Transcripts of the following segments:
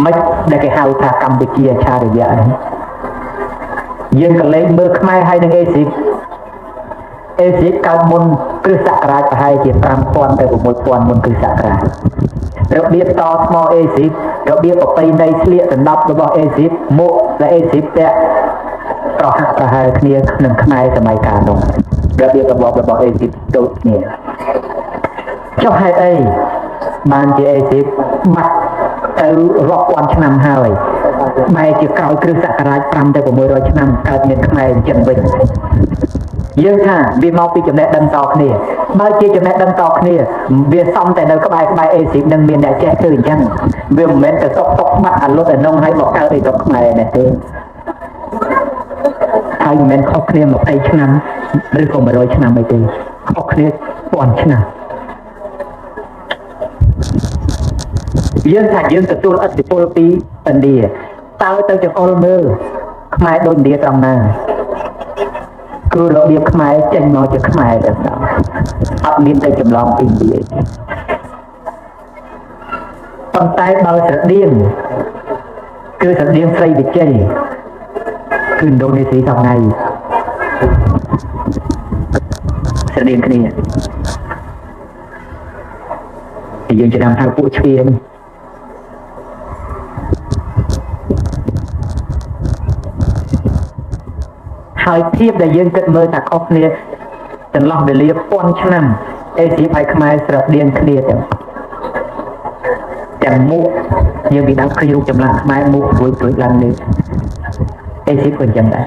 មិនដែលគេហៅថាកម្ពុជាឆារយៈនេះយើងក៏លេងមើលខ្មែរហើយនឹងអេស៊ីបកើតមុនគ្រិស្តសករាជប្រហែលជា 5000 ទៅ 6000 មុនគ្រិស្តសករាជរបៀបតថ្មអេស៊ីបរបៀបប្រពៃណីស្លៀកដណ្ដប់របស់អេស៊ីបមុខដែលអេស៊ីបពាក់ប្រហាក់ប្រហែលគ្នានឹងខ្មែរសម័យកាលនោះរបៀបរបស់អេស៊ីបដូចគ្នាចុះហេតុអីបានជាអេស៊ីបបាត់ទៅរាប់ពាន់ឆ្នាំហើយបែរជាក្រោយគ្រិស្តសករាជ 5 ទៅ 600 ឆ្នាំកើតមានខ្មែរអញ្ចឹងវិញយើងថាវាមកពីចំណេះដឹងតគ្នាបើជាចំណេះដឹងតគ្នាវាសំតែនៅក្បែរអេស៊ីបនឹងមានអ្នកចេះគឺអញ្ចឹងវាមិនមែនទៅតុកបាត់អាលុតឯនោះឲ្យមកកើតឯតុកខ្មែរនេះទេហើយមិនមែនខុសគ្នា20ឆ្នាំឬក៏100ឆ្នាំអីទេខុសគ្នា1000ឆ្នាំយើងថាយើងទទួលឥទ្ធិពលពីឥណ្ឌាតើទៅចង្អុលមើលខ្មែរដូចឥណ្ឌាត្រង់ណាគឺរបៀបខ្មែរចេញមកជាខ្មែរទៅអត់មានទៅចម្លងពីឥណ្ឌាប៉ុន្តែបើស្រដៀងគឺស្រដៀងស្រីវិជ័យគឺឥណ្ឌូនេស៊ីថ្ងៃស្រដៀងគ្នាយើងจะนำทางពួកឈ្វានេះហើយភាពដែលយើងគិតមើលថាខុសគ្នាចន្លោះវេលា1000ឆ្នាំអេស៊ីបហើយខ្មែរស្រដៀងគ្នាទាំងមុខយើងពីដើមឃើញរូបចម្លាក់ខ្មែរមុខរួចឡើងនេះអេស៊ីបក៏អញ្ចឹងដែរ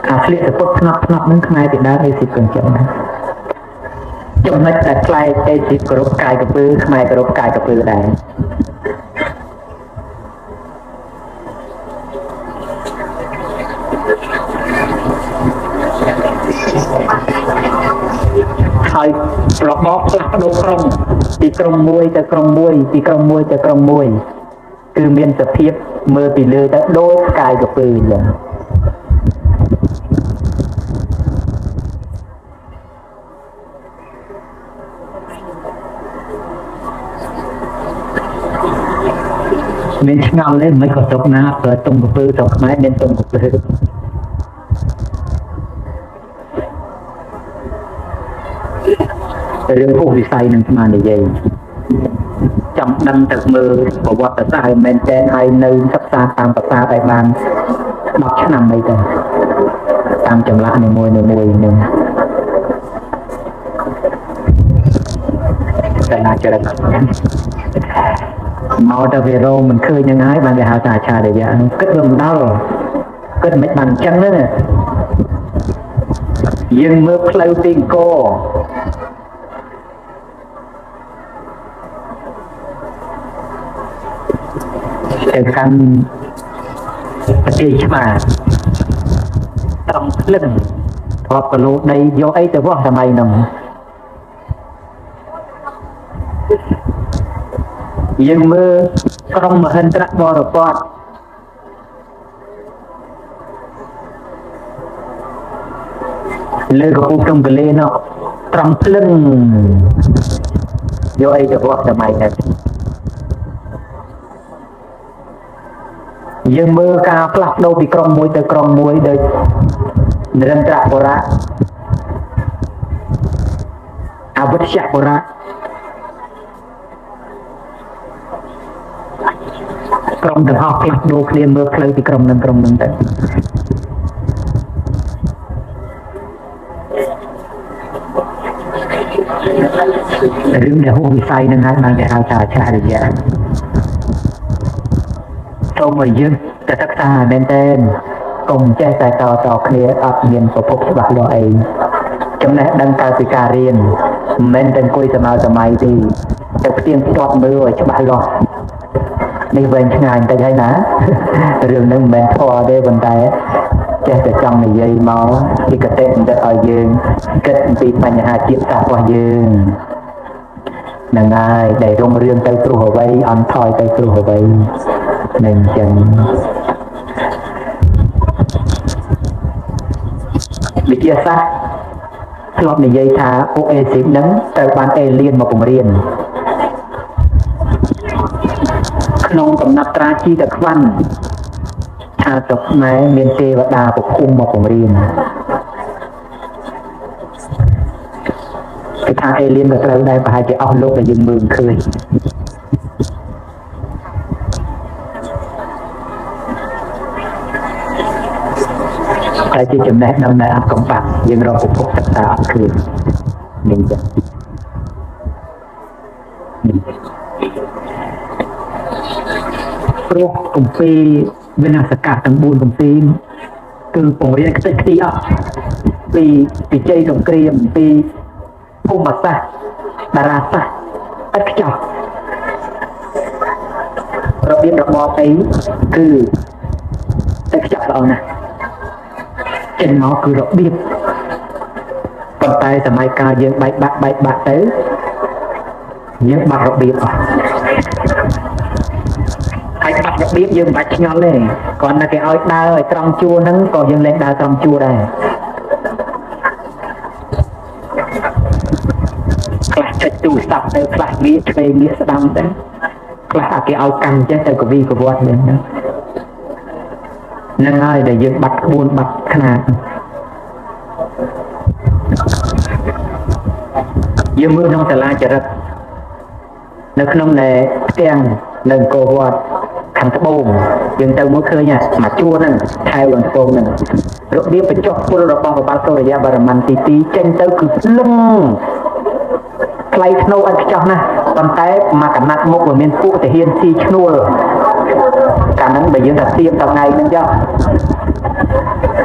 អាស្លៀកសពុតផ្នត់នឹងខ្មែរពីដើមអេស៊ីបក៏អញ្ចឹងដែរចំណុចដែលផ្លែកអេស៊ីបគោរពកាយកពើខ្មែរគោរពកាយកពើដែរហើយរបបផ្លាស់ប្ដូរក្រុងពីក្រុងមួយទៅក្រុងមួយពីក្រុងមួយទៅក្រុងមួយគឺមានសភាពមើលពីលើទៅដូចកាយកពើអញ្ចឹងមានឆ្ងល់ទេមិនក៏ស្រុកណាប្រើតុងកពើស្រុកខ្មែរមានតុងកពើរឿងហួសវិស័យនឹងស្មាននិយាយចាំដឹងទៅមើលប្រវត្តិសាស្ត្រមែនតែនហើយនៅសិក្សាតាមភាសាតែបាន10ឆ្នាំអីទៅតាមចម្លាក់នីមួយនឹងតែណាចរិតមកទៅវារោមិនឃើញយ៉ាងហើយបានគេហៅថាឆារយៈគិតវាមិនដល់គិតមិនបានអញ្ចឹងទេយើងមើលផ្លូវទីអង្គរទៅកាន់ប្រទេសច្បារត្រង់ភ្លឹងធ្លាប់កលោដីយកអីទៅវាស់សម័យនោះយើងមើលក្រុងមហិន្ទ្របរពតលើកំពូលក្រុងកលេនោះត្រង់ភ្លឹងយកអីទៅវាស់សម័យនោះយើងមើលការផ្លាស់ប្ដូរពីក្រុងមួយទៅក្រុងមួយដូចនិរន្តរបុរៈអវត្តបុរៈក្រុមទាំងអស់ផ្លាស់ប្ដូរគ្នាមើលផ្លូវពីក្រុមនឹងទៅរឿងដែលហួសវិស័យនឹងហើយបានគេហៅថាឆារយៈសូមឲ្យយើងទៅសិក្សាមែនទែនកុំចេះតែតគ្នាអត់មានប្រភពច្បាស់លាស់អីចំណេះដឹងកាលពីការរៀនមិនមែនតែអង្គុយសម័យទេទៅផ្ទៀងផ្ទាត់មើលឲ្យច្បាស់លាស់នេះវែងឆ្ងាយបន្តិចហើយណារឿងនឹងមិនមែនធម៌ទេប៉ុន្តែចេះតែចង់និយាយមកពីកតិបន្តិចឲ្យយើងគិតពីបញ្ហាជាតិសាសន៍របស់យើងនឹងហើយដែលរុងរឿងទៅព្រោះអ្វីអន់ថយទៅព្រោះអ្វីនឹងចឹងវិទ្យាសាស្ត្រធ្លាប់និយាយថាពួកអេស៊ីបនឹងត្រូវបានអេលៀនមកបង្រៀនឃ ក្នុងកំណត់ត្រាជីតខ្វាន់ថាស្រុកខ្មែរមានទេវតាពភូមិមកបង្រៀនគឺថាអេលៀនក៏ត្រូវដែរប្រហែលជាអស់លោកដែលយើងមើលឃើញតែជាចំណេះដឹងដែលអត់កំបាក់យើងរកពុទ្ធសិក្សាអត់ឃើញនេះចឹងព្រោះគម្ពីរវិនាសកៈទាំង4គម្ពីរគឺពង្រៀនខ្ទេចខ្ទីអត់ពីជ័យសង្គ្រាមពីភូមិសាស្ត្រតារាសាស្ត្រឥតខ្ចោះរបៀបរបបអីគឺឥតខ្ចោះល្អណាស់ចេញមកគឺរបៀបប៉ុន្តែសម័យកាលយើងបែកបាក់ទៅយើងបាត់របៀបអស់ហើយបាត់របៀបយើងមិនបាច់ឆ្ងល់ទេគ្រាន់តែគេឲ្យដើរឲ្យត្រង់ជួរហ្នឹងក៏យើងលែងដើរត្រង់ជួរដែរខ្លះចុចទូរស័ព្ទទៅខ្លះវាឆ្វេងវាស្ដាំទៅខ្លះគេឲ្យកាន់ចេះទៅកវីកវត្តហ្នឹងហើយដែលយើងបាត់ក្បួនបាត់ខ្នាតយើងមើលក្នុងសាលាចរិតនៅក្នុងផ្ទាំងនៅអង្គរវត្តខាងត្បូងយើងទៅមើលឃើញមួយជួរហ្នឹងថែវអង្គរហ្នឹងរបៀបបញ្ចុះពលរបស់ព្រះបាទសូរ្យវរ្ម័នទី2ចេញទៅគឺស្លឹងថ្លៃធ្នូឥតខ្ចោះណាស់ប៉ុន្តែមកកណាត់មុខវាមានពួកទាហានស៊ីឈ្នួលកាលហ្នឹងបើយើងថាទៀមតថ្ងៃហ្នឹងចុះ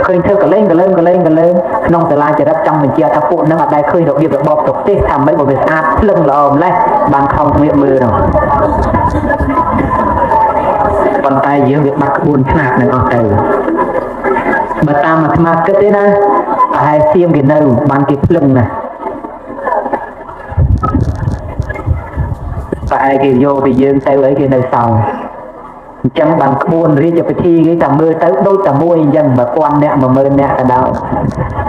ឃើញធ្វើកលែងក្នុងសាលាចរិតចង់បញ្ជាក់ថាពួកហ្នឹងអត់ដែលឃើញរបៀបរបបប្រទេសថាម៉េចបើវាស្អាតភ្លឹងល្អម្លេះបានខំគ្នាមើលនោះប៉ុន្តែយើងវាបាត់ក្បួនខ្នាតនឹងអស់ទៅបើតាមអាត្មាគិតទេណាប្រហែលសៀមគេនៅបានគេភ្លឹងណាប្រហែលគេយកពីយើងទៅអីគេនៅសល់អញ្ចឹងបានក្បួនរាជពិធីគេតែមើលទៅដូចតែមួយអញ្ចឹង1000នាក់10000នាក់ក៏ដោយ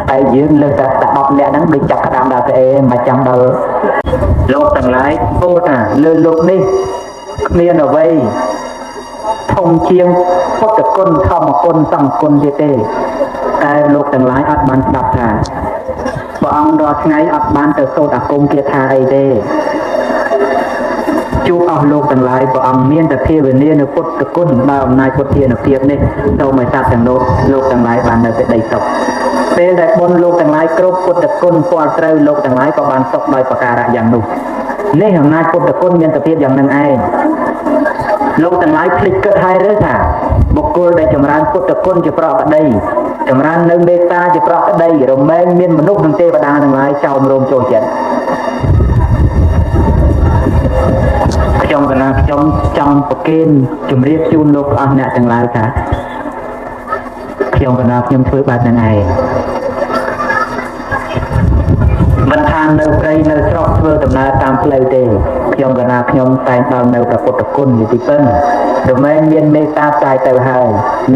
តែយើងលើកតែ10នាក់ហ្នឹងដូចចាប់ក្តាមដល់ទៅអេមិនចាំដល់លោកទាំងឡាយពោលថាលើលោកនេះគ្មានអ្វីធំជាងពុទ្ធគុណធម្មគុណសង្ឃគុណទៀតទេតែលោកទាំងឡាយអត់បានស្ដាប់ថាព្រះអង្គរាល់ថ្ងៃអត់បានទៅសូត្រអាគមគាថាអីទេជួបអស់លោកទាំងឡាយព្រះអង្គមានតែភាវនានៅពុទ្ធគុណដោយអំណាចពុទ្ធានុភាពនេះសូមឲ្យសត្វទាំងលោកទាំងឡាយបាននៅសេចក្តីសុខពេលដែលបុណ្យលោកទាំងឡាយគ្រប់ពុទ្ធគុណពលត្រូវលោកទាំងឡាយក៏បានសុខដោយប្រការៈយ៉ាងនោះនេះអំណាចពុទ្ធគុណមានតែភាពយ៉ាងនឹងឯងលោកទាំងឡាយភ្លេចគិតហើយឬថាបុគ្គលដែលចម្រើនពុទ្ធគុណជាប្រកបដីចម្រើននៅមេត្តាជាប្រកបដីរមែងមានមនុស្សនិងទេវតាទាំងឡាយចោមរោមចូលចិត្តខ្ញុំកណាខ្ញុំចង់ប្រគេនជំរាបជូនលោកអស់អ្នកទាំងឡាយថាខ្ញុំកណាខ្ញុំធ្វើបែបហ្នឹងឯងមិនថានៅព្រៃនៅស្រុកធ្វើដំណើរតាមផ្លូវទេខ្ញុំកណាខ្ញុំតែងដល់នៅព្រះពុទ្ធគុណជាទីពឹងរមែងមានមេត្តាផ្សាយទៅហើយ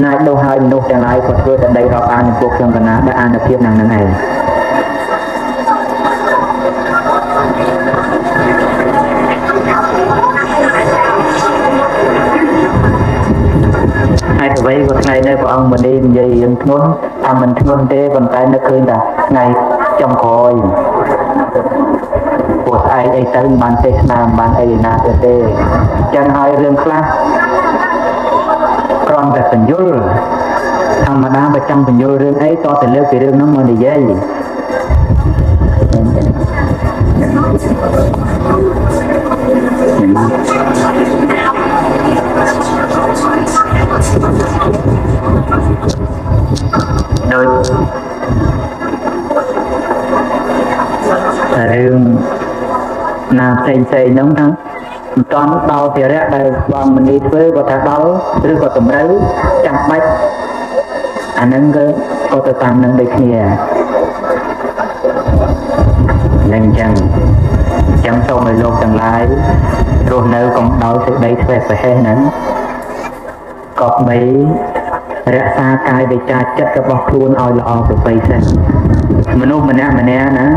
ណាយនោះហើយមនុស្សទាំងឡាយក៏ធ្វើតែដីរាប់អាននឹងពួកខ្ញុំកណាដែលអានុភាពហ្នឹងឯងហើយអ្វីក៏ថ្ងៃនេះព្រះអង្គមនីនិយាយរឿងធ្ងន់ថាមិនធ្ងន់ទេប៉ុន្តែនឹកឃើញថាថ្ងៃចុងក្រោយពួកស្អែកអីទៅបានទេសនាបានអីណាទៅទេអញ្ចឹងហើយរឿងខ្លះគ្រាន់តែបញ្យល់ធម្មតាបើចង់បញ្យល់រឿងអីតតែលើកពីរឿងហ្នឹងមកនិយាយដោយរឿងណាផ្សេងហ្នឹងថាមិនតាន់ដល់ភារៈដែលបងមនីធ្វើក៏ថាដល់ឬក៏តម្រូវចាំបាច់អាហ្នឹងក៏ទៅតាមនឹងដូចគ្នានឹងអញ្ចឹងសូមឲ្យលោកទាំងឡាយរស់នៅកុំដោយសេចក្តីស្វេះប្រហែសហ្នឹងក៏បីរក្សាកាយវាចាចិត្តរបស់ខ្លួនឲ្យល្អប្រពៃសិនមនុស្សម្នាក់ណា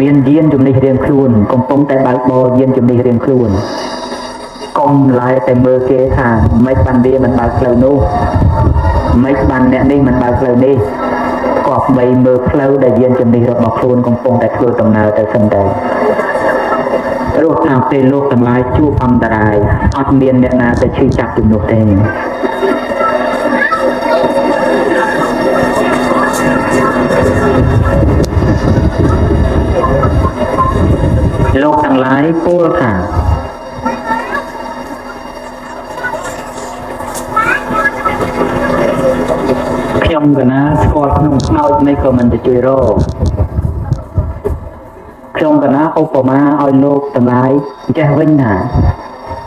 មានយានជំនិះរៀងខ្លួនកំពុងតែបើកបរយានជំនិះរៀងខ្លួនកុំ không lại tại mơ kia thà mấy ban bia mình bao lâu nu mấy ban nè đi mình bao lâu đi cọp mấy mơ lâu đại diện chuẩn bị rồi bọc luôn công phong tại vừa tầm nào tại sân đời rồi làm tên lúc tầm lại chu âm đài ọt miền nè na tại truy chặt được một tênលោកទាំងឡាយពោលថាខ្ញុំកណាស្គាល់ក្នុងខ្មោចនេះក៏មិនទៅជួយរកខ្ញុំកណាឧបមាឲ្យលោកទាំងឡាយចេះវិញថា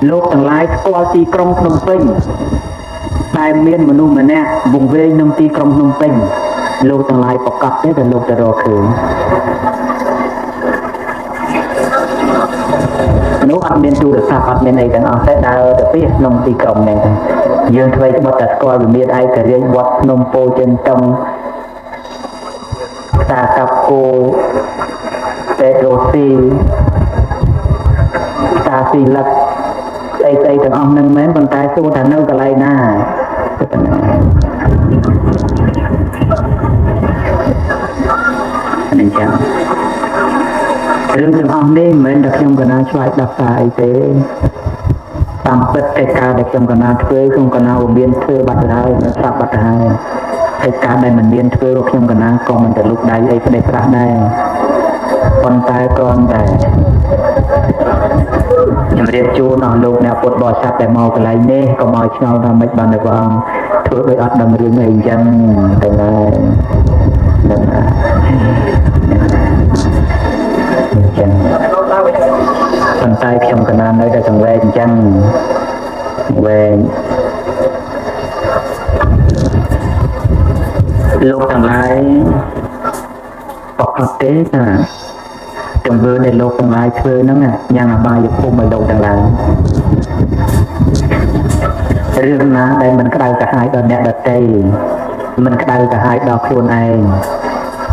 លោកទាំងឡាយស្គាល់ទីក្រុងភ្នំពេញតែមានមនុស្សម្នាក់វង្វេងក្នុងទីក្រុងភ្នំពេញលោកទាំងឡាយប្រកាសទេតែលោកទៅរកឃើញនោះអត់មានទូរស័ព្ទអត់មានអីទាំងអស់តែដើរទៅពីក្នុងទីក្រុងហ្នឹងយើងធ្វើត្បិតតែស្គាល់វិមានឯករាជ្យវត្តភ្នំពោធិ៍ចិនតុងតាកាប់គោពេទ្រូស៊ីតាស៊ីលឹកស្អីទាំងអស់ហ្នឹងមែនប៉ុន្តែសួរថានៅកន្លែងណានេះចឹងរឿងទាំងអស់នេះមិនមែនតែខ្ញុំកណាឆ្លើយដោះសារអីទេតាមពិតកិច្ចការដែលខ្ញុំកណាធ្វើខ្ញុំកណាមានធ្វើបាត់ទៅហើយស្រាប់បាត់ទៅហើយកិច្ចការដែលមិនមានធ្វើរបស់ខ្ញុំកណាក៏មិនទៅលុបដៃអីផ្ដេសប្រាស់ដែរប៉ុន្តែគ្រាន់តែជំរាបជូនដល់លោកអ្នកពុទ្ធបរិស័ទដែលមកកន្លែងនេះក៏មកឆ្ងល់ថាមិនបានតែព្រះអង្គធ្វើដោយអត់ដឹងរឿងអីអញ្ចឹងតែដែរចឹងប៉ុន្តែខ្ញុំកណាននៅតែសង្វេគអញ្ចឹងវែងលោកទាំងឡាយប្រកបទេថាទង្វើដែលលោកទាំងឡាយធ្វើហ្នឹងយ៉ាងអបាយភូមិឲ្យលោកទាំងឡាយរឿងណាដែលមិនក្តៅក្រហាយដល់អ្នកដទៃមិនក្តៅក្រហាយដល់ខ្លួនឯង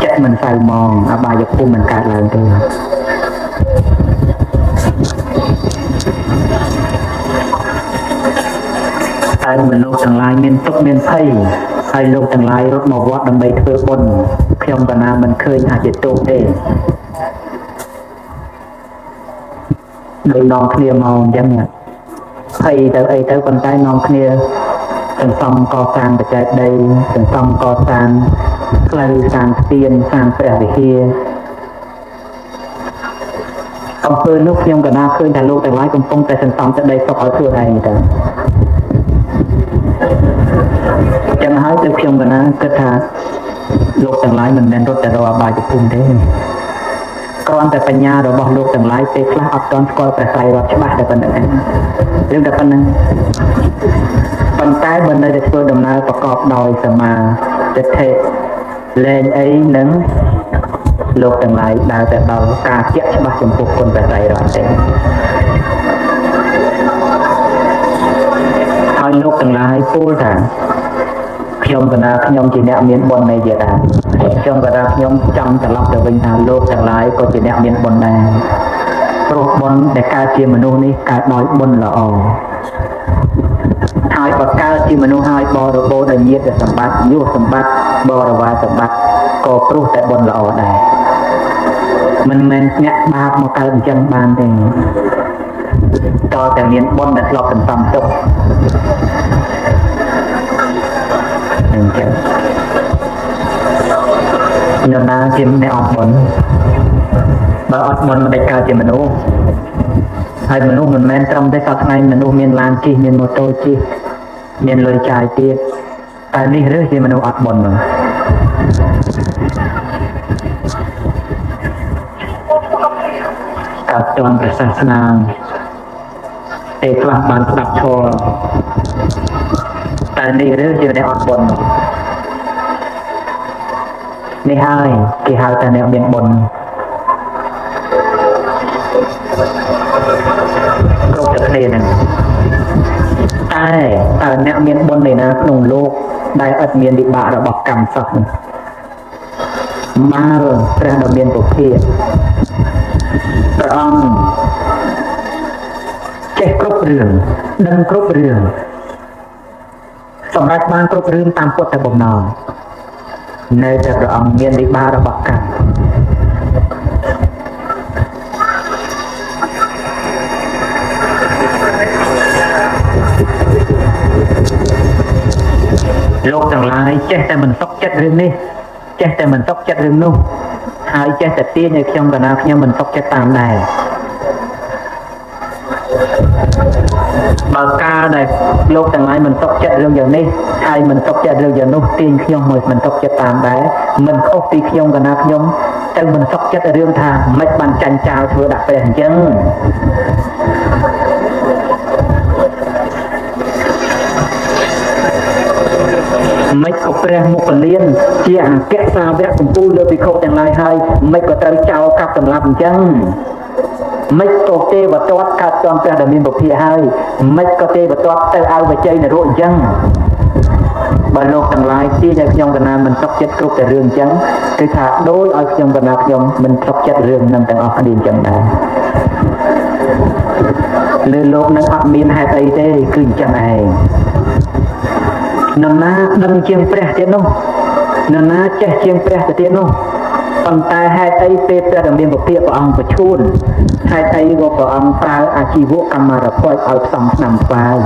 ចិត្តមិនសៅមងអបាយភូមិមិនកើតឡើងទេតែមនុស្សទាំងឡាយមានទុក្ខមានភ័យហើយលោកទាំងឡាយរត់មកវត្តដើម្បីធ្វើបុណ្យខ្ញុំកណាមិនឃើញអាចជាទុក្ខទេដោយនាំគ្នាមកអញ្ចឹងភ័យទៅអីទៅប៉ុន្តែនាំគ្នាសន្សំកសាងបច្ចេកដីសន្សំកសាងផ្លូវសាងស្ពានសាងព្រះវិហារអំពើនោះខ្ញុំកណាឃើញថាលោកទាំងឡាយកំពុងតែសន្សំទឹកដីសុខឲ្យខ្លួនឯងទៅចឹងហើយទៅខ្ញុំកណាគិតថាលោកទាំងឡាយមិនមែនរត់ទៅរកអបាយភូមិទេគ្រាន់តែបញ្ញារបស់លោកទាំងឡាយពេលខ្លះអត់ទាន់ស្គាល់ព្រះត្រៃរតច្បាស់តែប៉ុណ្្នឹងរឿងតែប៉ុណ្្នឹងប៉ុន្តែបើនៅតែធ្វើដំណើរប្រកបដោយសមាទិដ្ឋិលែងអីនឹងលោកទាំងឡាយដើរទៅដល់ការជាក់ច្បាស់ចំពោះគុណព្រះត្រៃរតទេហើយលោកទាំងឡាយពោលថាខ្ញុំកណាខ្ញុំជាអ្នកមានបុណ្យនៃយតាខ្ញុំកណាខ្ញុំចង់ត្រឡប់ទៅវិញថាលោកទាំងឡាយក៏ជាអ្នកមានបុណ្យដែរព្រោះបុណ្យដែលកើតជាមនុស្សនេះកើតដោយបុណ្យល្អហើយបើកើតជាមនុស្សហើយបរិបូរណ៍ដោយញាតិសម្បត្តិយុសម្បត្តិបរិវារសម្បត្តិក៏ព្រោះតែបុណ្យល្អដែរមិនមែនអ្នកបាបមកកើតអញ្ចឹងបានទេតើតែមានបុណ្យដែលធ្លាប់សន្សំទុកអញ្ចឹងនរណាជាអ្នកអត់បុណ្យបើអត់បុណ្យមិនដែលកើតជាមនុស្សហើយមនុស្សមិនមែនត្រឹមតែសប្តាហ៍ថ្ងៃមនុស្សមានឡានជិះមានម៉ូតូជិះមានលុយចាយទៀតតែនេះឬជាមនុស្សអត់បុណ្យហ្នឹងកើតទាន់ព្រះសាសនាតែខ្លះបានស្ដាប់ធម៌តែនេះឬជាអ្នកអត់បុណ្យនេះហើយគេហៅថាអ្នកមានបុណ្យគ្រប់តែគ្នាហ្នឹងតែអ្នកមានបុណ្យឯណាក្នុងលោកដែលឥតមានវិបាករបស់កម្មសោះមកព្រះដ៏មានពុទ្ធិព្រះអង្គ ចេះគ្រប់រឿងដឹងគ្រប់រឿងសម្រាប់បានគ្រប់រឿងតាមពុទ្ធបំណងនៅតែព្រះអង្គមានវិបាករបស់កម្មលោកទាំងឡាយចេះតែមិនសុខចិត្តរឿងនេះចេះតែមិនសុខចិត្តរឿងនោះហើយចេះតែទាញឲ្យខ្ញុំកណាខ្ញុំមិនសុខចិត្តតាមដែរបើកាលដែលលោកទាំងឡាយមិនសុខចិត្តរឿងយ៉ាងនេះហើយមិនសុខចិត្តរឿងយ៉ាងនោះទាញខ្ញុំមកមិនសុខចិត្តតាមដែរមិនខុសពីខ្ញុំកណាខ្ញុំទៅមិនសុខចិត្តរឿងថាមិនបានចាញ់ចោលធ្វើដាក់ព្រះអញ្ចឹងមិនក៏ព្រះមុខលានជាអគ្គសាវកកម្ពុជាលើភិក្ខុទាំងឡាយហើយមិនក៏ត្រូវចោលកាប់សម្លាប់អញ្ចឹងមិនក៏ទេវទត្តកើតចំព្រះដែលមានពុភិហើយមិនក៏ទេវទត្តទៅឲ្យបច្ច័យនរកអញ្ចឹងបើលោកទាំងឡាយទាញឲ្យខ្ញុំកណាមិនសុខចិត្តគ្រប់តែរឿងអញ្ចឹងគឺថាដូចឲ្យខ្ញុំកណាខ្ញុំមិនសុខចិត្តរឿងនឹងទាំងអស់គ្នាអញ្ចឹងដែរលើលោកនឹងអត់មានហេតុអីទេគឺអញ្ចឹងឯងនរណាដឹងជាងព្រះទៀតនោះនរណាចេះជាងព្រះទៅទៀតនោះប៉ុន្តែហេតុអីពេលព្រះរាមាពុភិព្រះអង្គបញ្ឈួនហេតុអីក៏ព្រះអង្គប្រើអាជីវកម្មរភ័យឲ្យផ្សំឆ្នាំស្វាយ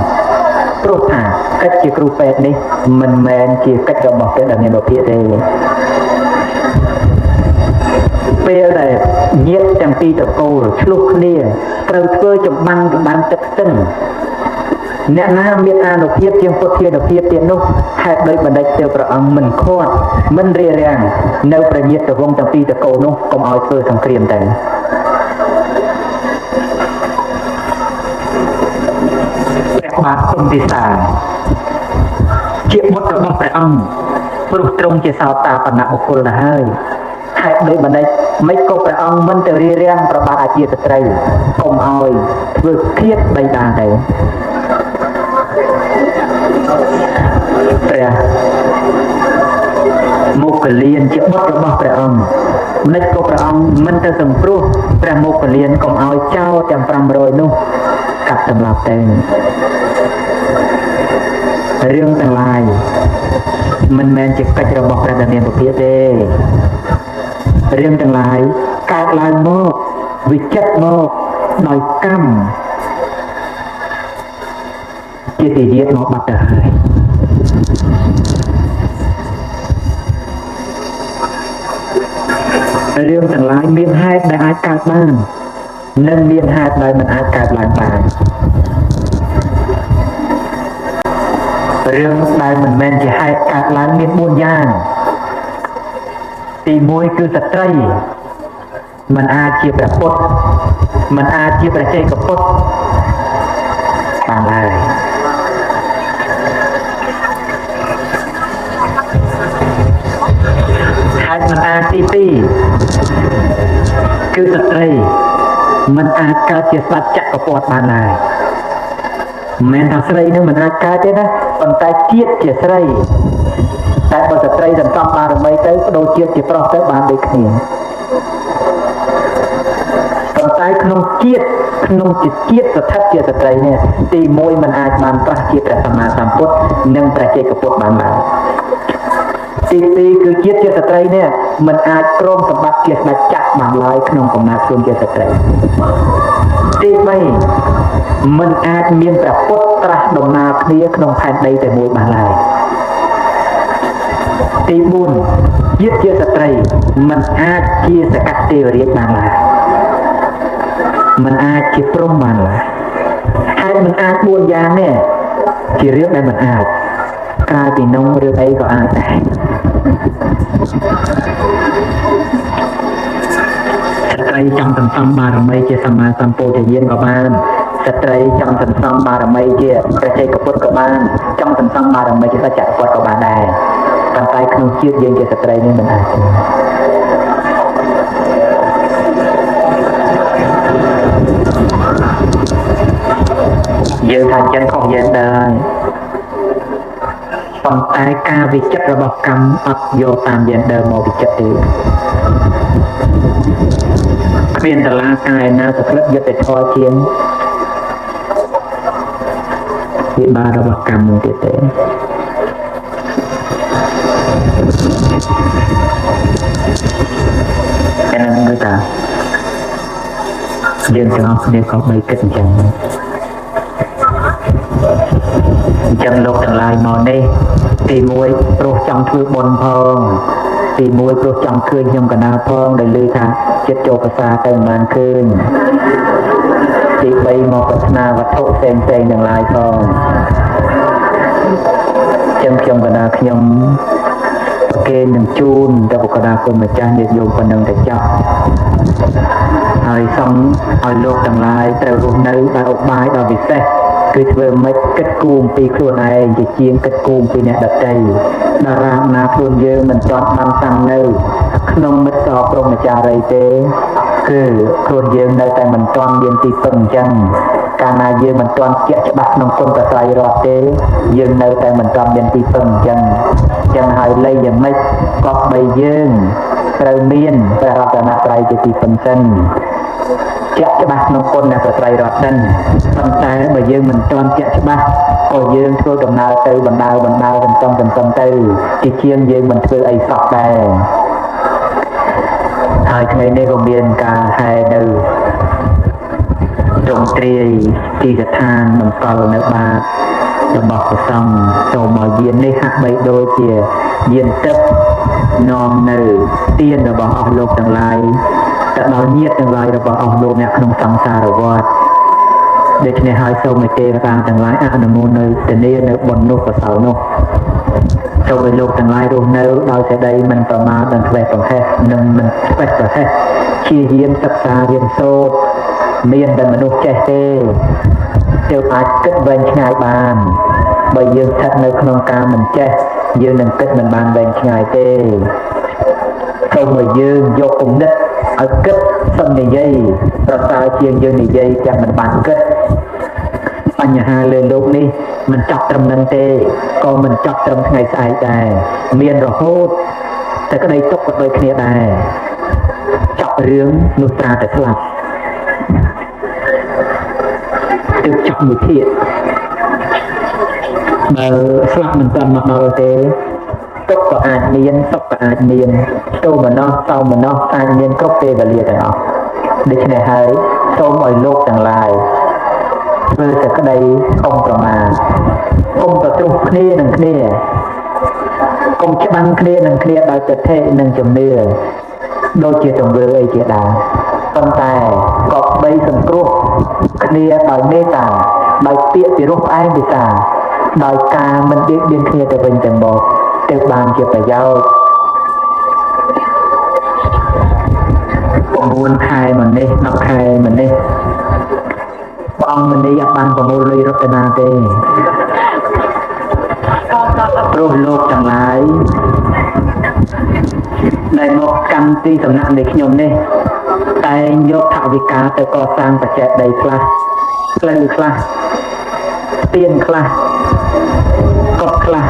ព្រោះថាកិច្ចជាគ្រូពេទ្យនេះមិនមែនជាកិច្ចរបស់ព្រះរាមាពុភិទេពេលដែលញាតិទាំងពីរត្រកូលឆ្លោះគ្នាត្រូវធ្វើចម្បាំងចម្បាំងទឹកស្ទឹងអ្នកណាមានអានុភាពជាងពុទ្ធានុភាពទៀតនោះហេតុដោយបណ្ឌិតទៅព្រះអង្គមិនខាត់មិនរារាំងនៅប្រញាប់ទៅវងទាំងពីរតកូលនោះកុំឲ្យធ្វើសង្គ្រាមទៅព្រះបាទសុំទិសាជាបុត្ររបស់ព្រះអង្គព្រោះទ្រង់ជាសោតាបណ្ណបុគ្គលទៅហើយហេតុដោយបណ្ឌិតមិនក៏ព្រះអង្គមិនទៅរារាំងប្របាទអាជាស្ត្រីកុំឲ្យធ្វើឃាតបីដាទៅព្រះមុខលានជាបុត្ររបស់ព្រះអង្គមិនក៏ព្រះអង្គមិនទៅសង្គ្រោះព្រះមុខលានកុំឲ្យចោលទាំង500នោះកាត់សម្លាប់ទៅរឿងទាំងឡាយមិនមែនជាកិច្ចរបស់ព្រះរាមាពុភិទេរឿងទាំងឡាយកើតឡើងមកវិចិត្រមកដោយកម្មជាទីយាតមកបាត់ទៅហើយរឿងទាំងឡាយមានហេតុដែលអាចកើតបាននិងមានហេតុដែលមិនអាចកើតឡើងបានរឿងដែលមិនមែនជាហេតុកើតឡើងមាន4យ៉ាងទី1គឺស្ត្រីមិនអាចជាព្រះពុទ្ធមិនអាចជាព្រះជ័យកពុទ្ធបានឡើយហើយមិនអាចទី2គឺស្ត្រីមិនអាចកើតជាសត្វចក្រពត្តិបានឡើយមិនមែនថាស្រីនឹងមិនអាចកើតទេណាប៉ុន្តែជាតិជាស្រីតែបើស្ត្រីសន្សំបារមីទៅបដូរជាតិជាប្រុសទៅបានដូចគ្នាប៉ុន្តែក្នុងជាតិស្ថិតជាស្ត្រីនេះទី1មិនអាចបានប្រះជាព្រះសម្មាសម្ពុទ្ធនិងព្រះជ័យកពុទ្ធបានឡើយទី2គឺជាតិជាស្ត្រីនេះមិនអាចគ្រងសម្បត្តិជាស្ដេចចក្របានឡើយក្នុងកំណើតខ្លួនជាស្ត្រីទី3មិនអាចមានព្រះពុទ្ធត្រាស់ដំណើរគ្នាក្នុងផែនដីតែមួយបានឡើយទី4ជាតិជាស្ត្រីមិនអាចជាសកទេវរាជបានឡើយមិនអាចជាព្រហ្មបានឡើយហើយមិនអាច4យ៉ាងនេះជារឿងដែលមិនអាចក្រៅពីនោះរឿងអីក៏អាចដែរស្ត្រីចង់សន្សំបារមីជាសម្មាសម្ពុទ្ធញ្ញាណក៏បានស្ត្រីចង់សន្សំបារមីជាព្រះជ័យកពុទ្ធក៏បានចង់សន្សំបារមីជាសច្ចៈពុទ្ធក៏បានដែរប៉ុន្តែក្នុងជាតិយើងជាស្ត្រីនេះមិនអាចទេយើងថាចិនខុសយើងដែរប៉ុន្តែការវិចិត្ររបស់កម្មអត់យកតាមយើងដើមមកវិចិត្រទេគ្មានតឡាកាយណាសក្តិយុទ្ធធម៌ជាង វិបាករបស់កម្មនឹងទៀតទេអានឹងគឺថាយើងទាំងអស់គ្នាក៏បីគិតអញ្ចឹងលោកទាំងឡាយមកនេះទី1ព្រោះចង់ធ្វើបុណ្យផងទី1ព្រោះចង់ឃើញខ្ញុំកណាផងដែលលើថាចិត្តចូលភាសាទៅមិនបានឃើញទី3មកប្រាថ្នាវត្ថុផ្សេងៗទាំងឡាយផងចឹងខ្ញុំកណាខ្ញុំគេនឹងជូនទៅបកដាគុណម្ចាស់ញាតិញោមប៉ុណ្ណឹងទៅចប់ហើយសូមឲ្យលោកទាំងឡាយត្រូវរស់នៅដោយឧបាយដ៏ពិសេសគឺធ្វើមិនគិតគូរអំពីខ្លួនឯងជាជាងគិតគូរអំពីអ្នកដទៃតារាមណាខ្លួនយើងមិនទាន់បានតាំងនៅក្នុងមិត្តសព្រមចារីទេគឺខ្លួនយើងនៅតែមិនទាន់មានទីពឹងអញ្ចឹងកាលណាយើងមិនទាន់ជាក់ច្បាស់ក្នុងគុណប្រត្រៃរតទេយើងនៅតែមិនទាន់មានទីពឹងអញ្ចឹងហើយលៃយ៉ាងម៉េចក៏បីយើងត្រូវមានព្រះរតនត្រ័យជាទីពឹងសិនជាក់ច្បាស់ក្នុងគុណអ្នកប្រត្រៃរតនឹងប៉ុន្តែបើយើងមិនទាន់ជាក់ច្បាស់ក៏យើងធ្វើដំណើរទៅបណ្ដើសន្សំទៅជាជាងយើងមិនធ្វើអីសោះដែរហើយថ្ងៃនេះក៏មានការហែនៅត្រង់ទ្រាយទីស្ថានតម្កល់នៅបាតរបស់ព្រះសង្ឃចូលមកយាននេះហាក់បីដូចជាយានទឹកនាំនៅទានរបស់អស់លោកទាំងឡាយទៅដល់ញាតិទាំងឡាយរបស់អស់លោកអ្នកក្នុងសង្សារវត្តដូច្នេះហើយសូមឲ្យទេវតាទាំងឡាយអនុមោទនាធានានៅបុណ្យនោះកុសលនោះសូមឲ្យលោកទាំងឡាយរស់នៅដោយសេចក្តីមិនប្រមាទនិងធ្វេសប្រហែសនិងមិនធ្វេសប្រហែសជាយាមសិក្សារៀនសូត្រមានតែមនុស្សចេះទេទើបអាចគិតវែងឆ្ងាយបានបើយើងស្ថិតនៅក្នុងការមិនចេះយើងនឹងគិតមិនបានវែងឆ្ងាយទេសូមឲ្យយើងយកគំនិតឲ្យគិតសឹងនិយាយប្រសើរជាងយើងនិយាយទាំងមិនបានគិតបញ្ហាលើលោកនេះមិនចប់ត្រឹមនឹងទេក៏មិនចប់ត្រឹមថ្ងៃស្អែកដែរមានរហូតតែក្តីទុកក៏ដូចគ្នាដែរចប់រឿងនោះត្រាតែស្លាប់ទើបចប់មួយទៀតបើស្លាប់មិនទាន់មកដល់ទេទុកក៏អាចមានសុខក៏អាចមានទោមនស្សតោមនស្សអាចមានគ្រប់ពេលវេលាទាំងអស់ដូច្នេះហើយសូមឲ្យលោកទាំងឡាយធ្វើសេចក្តីកុំប្រមាទកុំប្រទោសគ្នានឹងគ្នាកុំច្បាំងគ្នានឹងគ្នាដោយទិដ្ឋិនិងជំនឿដូចជាទង្វើអីជាដើមប៉ុន្តែក៏បីសង្គ្រោះគ្នាដោយមេត្តាដោយពាក្យពីរោះផ្អែមពិសាដោយការមិនបៀតបៀនគ្នាទៅវិញទៅមកទៅបានជាប្រយោជន៍9ខែមកនេះ10ខែមកនេះព្រះអង្គមិននេះបានប្រមូលលុយរតនាទេព្រោះលោកទាំងឡាយដែលមកកម្មទីសំណាក់នៃខ្ញុំនេះតែងយកថវិកាទៅកសាងបច្ចេកដីខ្លះផ្លូវខ្លះទៀនខ្លះកុដិខ្លះ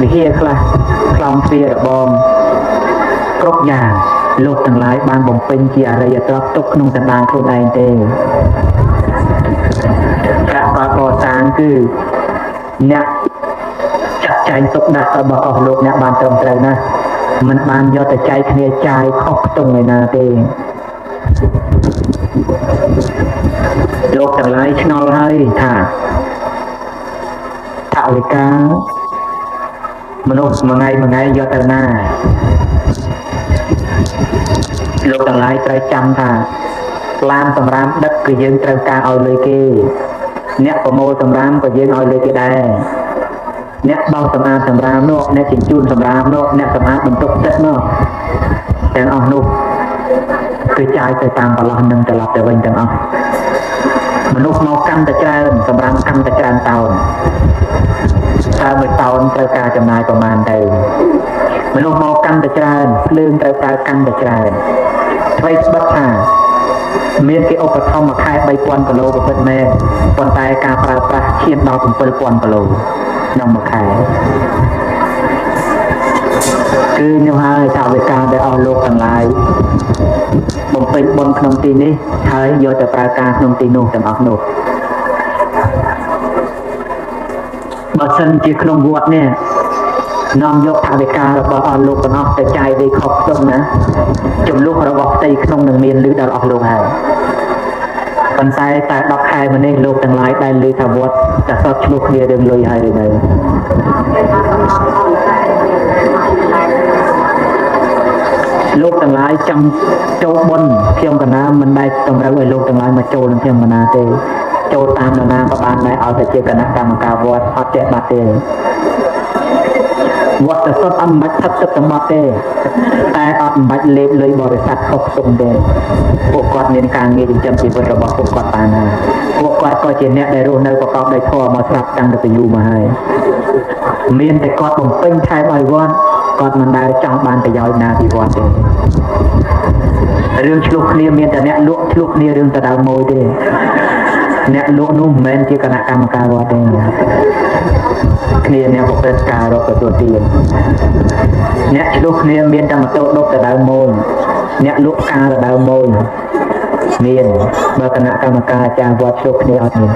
វិហារខ្លះខ្លងទ្វាររបងគ្រប់យ៉ាងលោកទាំងឡាយបានបំពេញជាអរិយទ្រព្យទុកក្នុងសន្តានខ្លួនឯងទេការកសាងគឺអ្នកចាត់ចែងទុកដាក់របស់អស់លោកអ្នកបានត្រឹមត្រូវណាស់មិនបានយកទៅចែកគ្នាចាយខុសខ្ទង់ឯណាទេលោកទាំងឡាយឆ្ងល់ហើយថាថវិកាមនុស្សមួយថ្ងៃយកទៅណាលោកទាំងឡាយត្រូវចាំថាឡានសម្រាមដឹកគឺយើងត្រូវការឲ្យលុយគេអ្នកប្រមូលសម្រាមក៏យើងឲ្យលុយគេដែរអ្នកបោសសម្អាតសម្រាមនោះអ្នកជញ្ជូនសម្រាមនោះអ្នកសម្អាតបន្ទប់ទឹកនោះទាំងអស់នោះគឺចាយទៅតាមប្រឡោះនឹងត្រឡប់ទៅវិញទាំងអស់មនុស្សមកកាន់តែច្រើនសម្រាមកាន់តែច្រើនតោនតើមួយតោនត្រូវការចំណាយប្រមាណទៅមនុស្សមកកាន់តែច្រើនភ្លើងត្រូវប្រើកាន់តែច្រើនអ្វីស្បិតថាមានគេឧបត្ថម្ភមួយខែ 3000 គីឡូប្រពិតមែនប៉ុន្តែការប្រើប្រាស់ឈានដល់ 7000 គីឡូក្នុងមួយខែគឺខ្ញុំហើយថាវិការដែលអស់លោកទាំងឡាយបំពេញបុណ្យក្នុងទីនេះហើយយកទៅប្រើការក្នុងទីនោះទាំងអស់នោះ បើសិនជាក្នុងវត្តនេះនាំយកថវិការបស់អស់លោកទាំងអស់ទៅចាយដីខុសខ្ទង់ណាចំនួនរបស់ផ្ទៃក្នុងនឹងមានលឺដល់អស់លោកហើយប៉ុន្តែតែ10ខែមុននេះលោកទាំងឡាយដែលលឺថាវត្តតែសពឆ្លោះគ្នារឿងលុយហើយឬនៅលោកទាំងឡាយចង់ចូលបុណ្យខ្ញុំកណាមិនដែលតម្រូវឲ្យលោកទាំងឡាយមកចូលនឹងខ្ញុំកណាទេចូលតាមនរណាក៏បានដែរឲ្យតែជាគណៈកម្មការវត្តអត់ចេះបាត់ទេវត្តសុទ្ធអត់បាច់ថឹកទឹកសម្បត្តិទេតែអត់បាច់លេបលុយបរិស័ទខុសខ្ទង់ទេពួកគាត់មានការងារចិញ្ចឹមជីវិតរបស់ពួកគាត់បានហើយពួកគាត់ក៏ជាអ្នកដែលរស់នៅប្រកបដោយធម៌មកស្រាប់តាំងពីយូរមកហើយមានតែគាត់បំពេញថែមឲ្យវត្តគាត់មិនដែលចង់បានប្រយោជន៍ណាពីវត្តទេរឿងឆ្លោះគ្នាមានតែអ្នកលក់ឆ្លោះគ្នារឿងដដែលមួយទេអ្នកលក់នោះមិនមែនជាគណៈកម្មការវត្តទេគ្នាអ្នកប្រព្រឹត្តការរកទទួលទានអ្នកឆ្លោះគ្នាមានតែម៉ូតូដប់ដដែលមួយអ្នកលក់ការដដែលមួយមានបើគណៈកម្មការអាចារ្យវត្តឆ្លោះគ្នាអត់មាន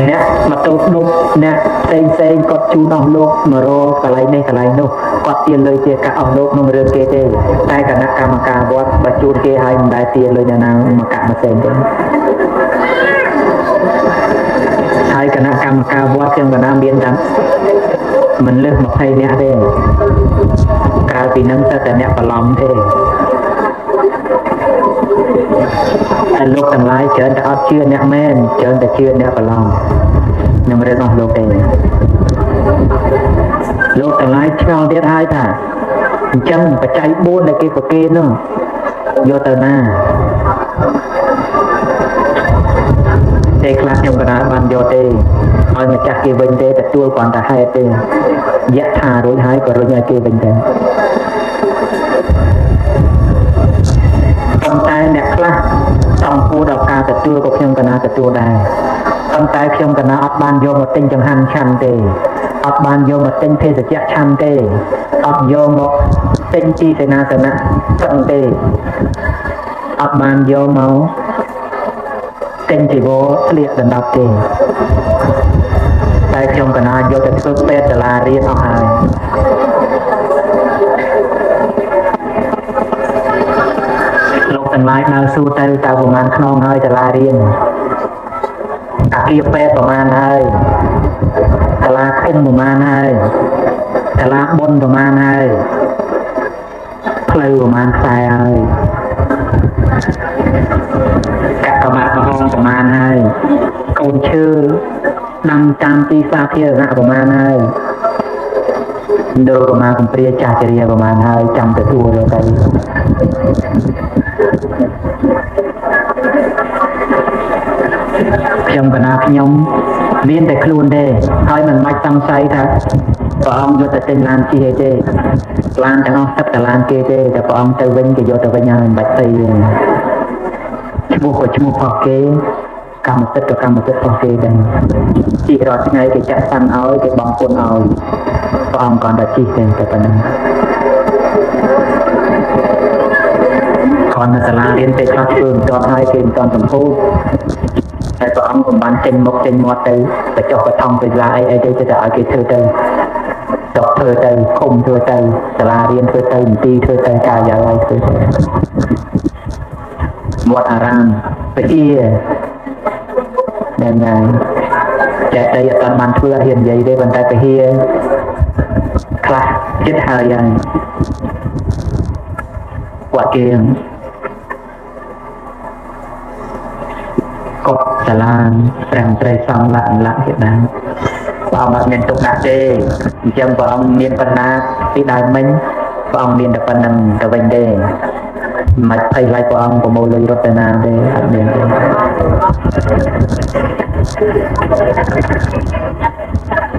អ្នកម៉ូតូដប់អ្នកផ្សេងគាត់ជូនអស់លោកមករកកន្លែងនេះកន្លែងនោះគាត់ទានលុយជាកាក់អស់លោកក្នុងរឿងគេទេតែគណៈកម្មការវត្តបើជូនគេឲ្យមិនដែលទានលុយណាមកកាក់មកផ្សេងទេហើយគណៈកម្មការវត្តខ្ញុំកណាមានតែមិនលើស20នាក់ទេក្រៅពីនឹងតែអ្នកប្រឡំទេតែលោកទាំងឡាយច្រើនតែអត់ជឿអ្នកមែនច្រើនតែជឿអ្នកប្រឡំនឹងរឿងរបស់លោកទេលោកទាំងឡាយឆ្ងល់ទៀតហើយថាអញ្ចឹងបច្ច័យ4ដែលគេប្រគេននោះយកទៅណាទេខ្លះខ្ញុំកណាបានយកទេឲ្យម្ចាស់គេវិញទេទទួលគ្រាន់តែហេតុទេយៈថារួចហើយក៏រុញឲ្យគេវិញទៅប៉ុន្តែអ្នកខ្លះសំគួរដល់ការទទួលក៏ខ្ញុំកណាទទួលដែរប៉ុន្តែខ្ញុំកណាអត់បានយកមកទិញចង្ហាន់ឆាន់ទេអត់បានយកមកទិញភេសជ្ជៈឆាន់ទេអត់យកមកទិញទីសេនាសនៈសឹងទេអត់បានយកមកទិញជីវរស្លៀកដណ្ដប់ទេតែខ្ញុំកណាយកទៅធ្វើពេទ្យសាលារៀនអស់ហើយលោកទាំងឡាយដើរសួរទៅតើប្រហែលខ្នងហើយសាលារៀនអាគារពេទ្យប្រហែលហើយសាលាឃុំប្រហែលហើយសាលាបុណ្យប្រហែលហើយផ្លូវប្រហែលខ្សែហើយកកម្មករប្រហោងប្រមាណហើយកូនឈើដាំតាមទីសាធារណៈប្រមាណហើយដូចប្រមាណកំព្រាចាស់ចរិយាប្រមាណហើយចាំទទួលទៅខ្ញុំកណាខ្ញុំមានតែខ្លួនទេហើយមិនបាច់សង្ស័យថាព្រះអង្គយកទៅទិញឡានជិះទេឡានទាំងអស់ទឹកតែឡានគេទេតែព្រះអង្គទៅវិញគេយកទៅវិញហើយមិនបាច់ទៅវិញឈ្មោះក៏ឈ្មោះរបស់គេកម្មសិទ្ធិក៏កម្មសិទ្ធិរបស់គេដែរជីរាល់ថ្ងៃគេចាក់សាំងឲ្យគេបងពុនឲ្យព្រះអង្គគាត់តែជីទេតែប៉ុណ្ណឹងគាត់នៅសាលារៀនពេលខ្លះធ្វើមិនទាន់ហើយគេមិនទាន់សម្ពោធតែព្រះអង្គកំបានចេញមុខចេញមាត់ទៅបញ្ចុះបឋមទៅឡាអីទៅតែឲ្យគេធ្វើទៅចុះធ្វើទៅឃុំធ្វើទៅសាលារៀនធ្វើទៅមន្ទីរធ្វើទៅការិយាល័យធ្វើទៅវត្តអារាមវិជាដែលណាចេះតែអត់បានធ្វើហ៊ាននិយាយទេប៉ុន្តែពហិខ្លះចិត្តហើយយ៉ាងគាត់គេកត់សាលាព្រះត្រីសង្ឃលក្ខជាដើមព្រះអង្គអត់មានទុកដាក់ទេអញ្ចឹងព្រះអង្គមានបណ្ណាពីដើមមិញព្រះអង្គមានតែប៉ុណ្្នឹងទៅវិញទេមិនភ័យខ្លាចព្រះអង្គប្រមូលលុយរត់ទៅណាទេអត់មានទេ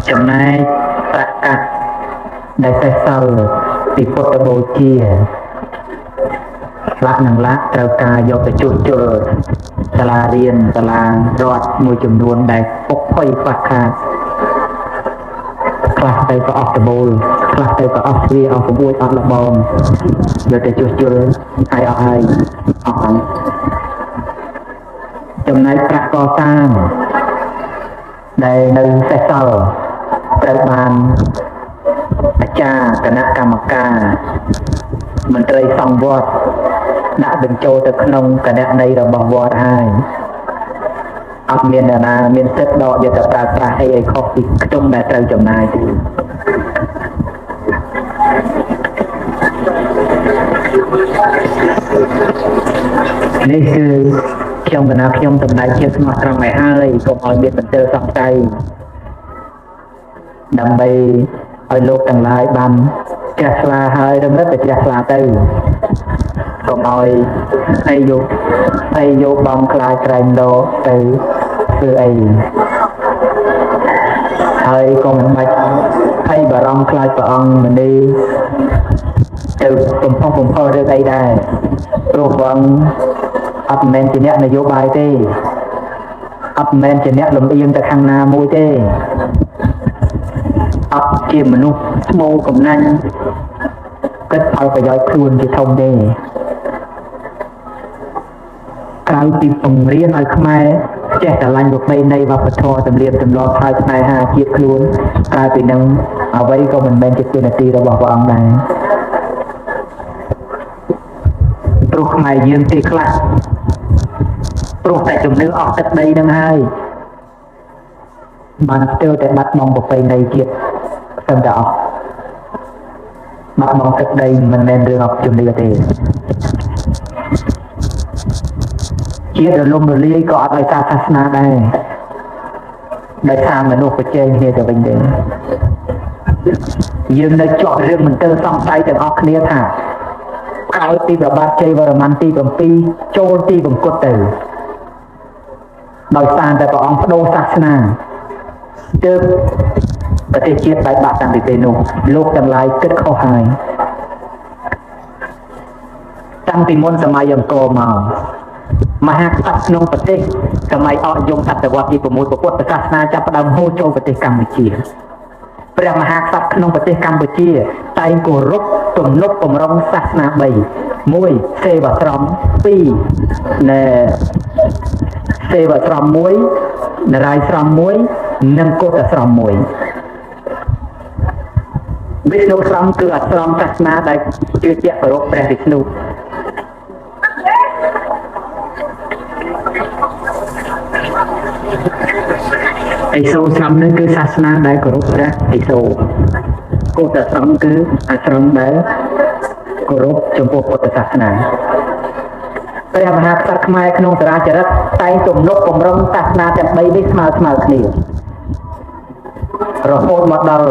ចំណែកប្រកាសដែលសេះសល់ពីពុទ្ធបូជាខ្លះនឹងឡាត្រូវការយកទៅជួសជុលសាលារៀនសាលារដ្ឋមួយចំនួនដែលពុកផុយខ្វះខាតខ្លះទៅក៏អស់ដបូលខ្លះទៅក៏អស់ទ្វាអស់ក្បួយអស់លបងយកទៅជួសជុលឲ្យអស់ហើយអស់ហើយ ចំណែកប្រាក់កសាងដែលនៅសេសសល់ត្រូវបានអាចារ្យគណៈកម្មការមន្ត្រីសង្ឃវត្តដាក់បញ្ចូលទៅក្នុងគណនីរបស់វត្តហើយអត់មានអ្នកណាមានសិទ្ធិដកយកទៅប្រើប្រាស់អីខុសពីខ្ទង់ដែលត្រូវចំណាយទេនេះគឺខ្ញុំកណាខ្ញុំតម្លៃជាស្មោះត្រង់ឲ្យហើយកុំឲ្យមានបន្ទើសង្ស័យដើម្បីឲ្យលោកទាំងឡាយបានជ្រះថ្លាហើយរំលឹកតែជ្រះថ្លាទៅកុំឲ្យយកបងខ្លាចក្រែងដោទៅធ្វើអីហើយក៏មិនបាច់ឲ្យបារម្ភខ្លាចព្រះអង្គមនីទៅបំផុសបំផុលរឿងអីដែរព្រោះព្រះអង្គអត់មែនជាអ្នកនយោបាយទេអត់មែនជាអ្នកលំអៀងទៅខាងណាមួយទេអត់ជាមនុស្សស្មោកំណាញ់គិតឲ្យប្រយោជន៍ខ្លួនជាធំទេក្រៅពីបង្រៀនឲ្យខ្មែរចេះស្រឡាញ់ប្រពៃណីវប្បធម៌ទំនៀមទម្លាប់ហើយស្នេហាជាតិខ្លួនក្រៅពីនឹងអ្វីក៏មិនមែនជាទូនាទីរបស់ព្រះអង្គដែរព្រោះខ្មែរយើងទេខ្លះព្រោះតែជំនឿអស់ទឹកដីនឹងហើយបានស្ទើរតែបាត់បង់ប្រពៃណីជាតិសឹងតែអស់បាត់បង់ទឹកដីមិនមែនរឿងអត់ជំនឿទេជាតិរលំរលាយក៏អត់ឲ្យសាសនាដែរដោយសារមនុស្សប្រជែងគ្នាទៅវិញទេយើងនៅជាប់រឿងមិនទៅសង្ស័យទាំងអស់គ្នាថាក្រោយពីប្របាទជ័យវរ្ម័នទី7ចូលទីបង្គត់ទៅដោយសារតែព្រះអង្គបដូរសាសនាទើបប្រទេសជាតិបែកបាក់តាំងពីពេលនោះលោកទាំងឡាយគិតខុសហើយតាំងពីមុនសម័យអង្គរមកមហាក្សត្រក្នុងប្រទេសសម័យអកយមសតវត្សទី6ពុទ្ធសាសនាចាប់ផ្ដើមហូរចូលប្រទេសកម្ពុជាព្រះមហាក្សត្រក្នុងប្រទេសកម្ពុជាតែងគោរពទំនុកបំរុងសាសនា3 1សេវស្រម2ណែសេវស្រម1នរាយស្រម1និងកុដស្រម1វិស្ណុស្រមគឺអាស្រមសាសនាដែលជឿជាក់គោរពព្រះវិស្ណុឥសូរស្រមនេះគឺសាសនាដែលគោរពព្រះឥសូរកុដស្រមគឺអាស្រមដែលគោរពចំពោះពុទ្ធសាសនាព្រះមហាក្សត្រខ្មែរក្នុងសារាចរិតតែងទំនុកបំរុងសាសនាទាំង3នេះស្មើគ្នារហូតមកដល់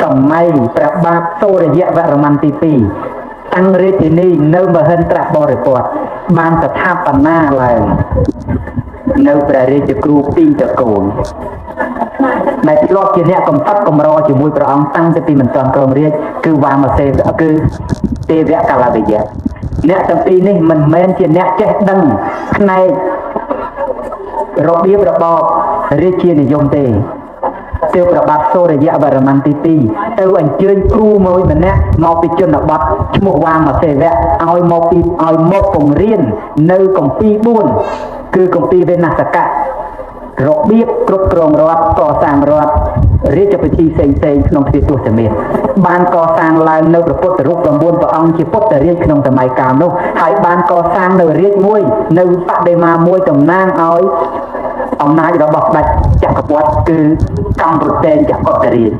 សម័យព្រះបាទសូរ្យវរ្ម័នទី2តាំងរាជធានីនៅមហិន្ទ្របរិពតបានស្ថាបនាឡើងនៅព្រះរាជគ្រូ2តកូលដែលធ្លាប់ជាអ្នកកំសត់កំរជាមួយព្រះអង្គតាំងពីមិនទាន់គ្រងរាជ្យគឺវាមសេគឺទេវកលវិយៈអ្នកទាំងពីរនេះមិនមែនជាអ្នកចេះដឹងផ្នែករបៀបរបបរាជានិយមទេទើបព្រះបាទសូរ្យវរ្ម័នទី2ទៅអញ្ជើញគ្រូមួយម្នាក់មកពីជនបទឈ្មោះវាមសេវៈឲ្យមកពង្រៀននៅគម្ពីរ4គឺគម្ពីរវេនស្សកៈរបៀបគ្រប់គ្រងរដ្ឋកសាងរដ្ឋរាជពិធីផ្សេងក្នុងទ្វីបទសមាសបានកសាងឡើងនៅព្រះពុទ្ធរូប9ព្រះអង្គជាពុទ្ធរាជក្នុងសម័យកាលនោះហើយបានកសាងនៅរាជមួយនៅបដិមាមួយតំណាងឲ្យអំណាចរបស់ស្ដេចចក្រពត្តិគឺកម្ពុជាចក្រពត្តិរាជ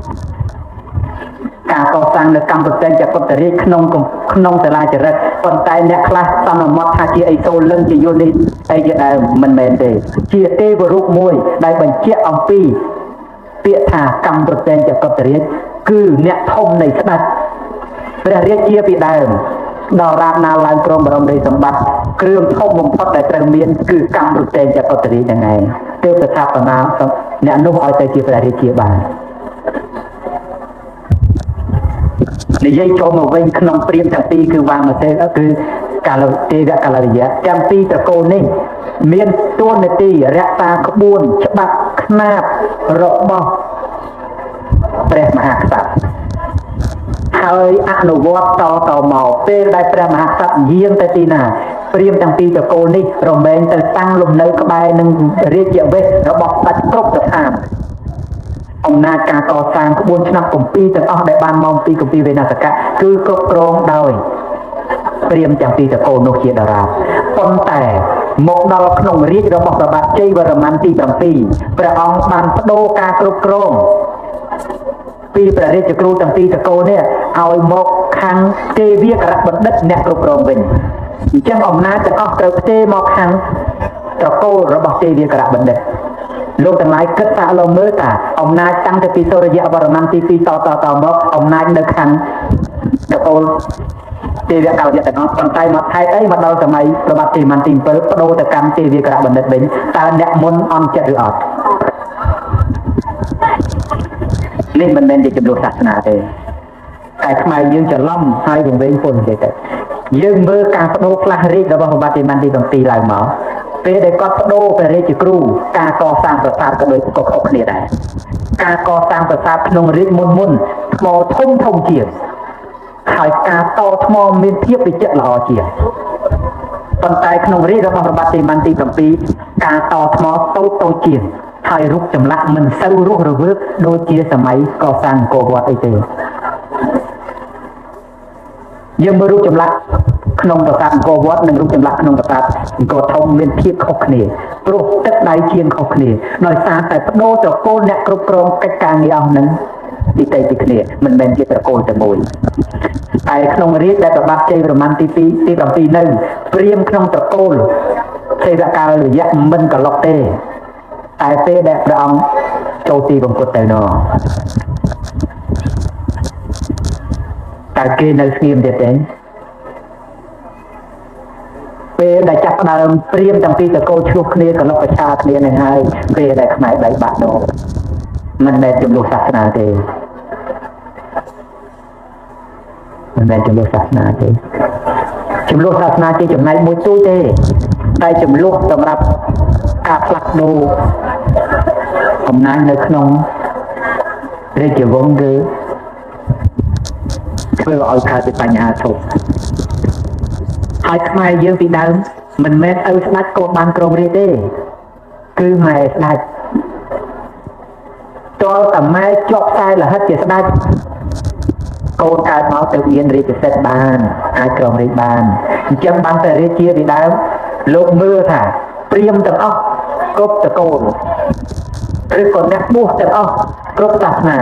ការកសាងនៅកម្ពុជាចក្រពត្តិរាជក្នុងសាលាចរិតប៉ុន្តែអ្នកខ្លះសន្មតថាជាអីសូលលឹងជាយល់នេះអីជាដើមមិនមែនទេជាទេវរូបមួយដែលបញ្ជាក់អំពីពាក្យថាកម្ពុជាចក្រពត្តិរាជគឺអ្នកធំនៃស្ដេចព្រះរាជាពីដើមដល់រាបណាឡើងក្រុងបរមរាជសម្បត្តិគ្រឿងធំបំផុតដែលត្រូវមានគឺកម្ពុជាចក្រពត្តិរាជហ្នឹងឯងទើបស្ថាបនាអ្នកនោះឲ្យទៅជាព្រះរាជាបាននិយាយចូលមកវិញក្នុងព្រាហ្មណ៍ទាំងពីរគឺវាមសេនគឺកាលទេវកលវិយៈទាំងពីរត្រកូលនេះមានតួនាទីរក្សាក្បួនច្បាប់ខ្នាតរបស់ព្រះមហាក្សត្រហើយអនុវត្តតមកពេលដែលព្រះមហាក្សត្រយាងទៅទីណា ព្រាមទាំងពីរតកូលនេះរមែងទៅតាំងលំនៅក្បែរនឹងរាជវេសរបស់ស្ដេចគ្រប់ស្ថានអំណាចការកសាងក្បួនឆ្នាំគម្ពីរទាំងអស់ដែលបានមកពីគម្ពីរវេណសកៈគឺគ្រប់គ្រងដោយព្រាមទាំងពីរតកូលនោះជាតារាប៉ុន្តែមកដល់ក្នុងរាជរបស់ព្រះបាទជ័យវរ្ម័នទី7ព្រះអង្គបានបដូរការគ្រប់គ្រងពីព្រះរាជគ្រូទាំងពីរតកូលនេះឲ្យមកខាងទេវាករបណ្ឌិតអ្នកគ្រប់គ្រងវិញអញ្ចឹងអំណាចទាំងអស់ត្រូវផ្ទេរមកខាងត្រកូលរបស់ទេវាករបណ្ឌិតលោកទាំងឡាយគិតសាកលោកមើលតាអំណាចតាំងពីសូរ្យវរ្ម័នទី2តមកអំណាចនៅខាងត្រកូលទេវកោយៈទាំងអស់ប៉ុន្តែមកថែអីមកដល់សម័យព្រះបាទជ័យវរ្ម័នទី7បដូរទៅកម្មទេវាករបណ្ឌិតវិញតើអ្នកមុនអន់ចិត្តឬអត់នេះមិនមែនជាចំនួនសាសនាទេតែខ្មែរយើងច្រឡំហើយវង្វេងពុនទេទៅយើងមើលការបដូរផ្លាស់រាជរបស់ព្រះបាទជ័យវរ្ម័នទី7ឡើងមកពេលដែលគាត់បដូរព្រះរាជគ្រូការកសាងប្រាសាទក៏ដូចក៏ខុសគ្នាដែរការកសាងប្រាសាទក្នុងរាជមុនថ្មធំជាងហើយការតថ្មមានភាពវិចិត្រល្អជាងប៉ុន្តែក្នុងរាជរបស់ព្រះបាទជ័យវរ្ម័នទី7ការតថ្មតូចជាងហើយរូបចម្លាក់មិនសូវរស់រវើកដូចជាសម័យកសាងអង្គរវត្តអីទេយើងមើលរូបចម្លាក់ក្នុងប្រាសាទអង្គរវត្តនិងរូបចម្លាក់ក្នុងប្រាសាទអង្គរធំមានភាពខុសគ្នាព្រោះទឹកដៃជាងខុសគ្នាដោយសារតែបដូរត្រកូលអ្នកគ្រប់គ្រងកិច្ចការងារអស់នឹងទីទៅពីគ្នាមិនមែនជាត្រកូលតែមួយតែក្នុងរាជដែលព្រះបាទជ័យវរ្ម័នទី7នៅព្រាមក្នុងត្រកូលទេវកាលរយៈមិនកឡុកទេតែពេលដែលព្រះអង្គចូលទីបង្គត់ទៅនោះតែគេនៅស្ងៀមទៀតទេពេលដែលចាប់ផ្ដើមព្រាមទាំងពីរតកូលឆ្លោះគ្នាកលុកប្រឆាគ្នានឹងហើយពេលដែលខ្មែរបែកបាក់នោះមិនមែនចំនួនសាសនាទេមិនមែនចំនួនសាសនាទេចំនួនសាសនាជាចំណែកមួយទូចទេតែចំនួនសម្រាប់ការផ្លាស់ប្ដូរអំណាចនៅក្នុងរាជវង្សគឺធ្វើឲ្យកើតជាបញ្ហាធំហើយខ្មែរយើងពីដើមមិនមែនឪស្ដេចក៏បានគ្រងរាជទេគឺម៉ែស្ដេចតើតាម៉ែជាប់ខ្សែលហិតជាស្ដេចកូនកើតមកទៅមានរាជសិទ្ធិបានអាចគ្រងរាជបានអញ្ចឹងបានតែរាជាពីដើមលោកមើលថាព្រាមទាំងអស់គ្រប់តកូលឬក៏អ្នកបួសទាំងអស់គ្រប់សាសនា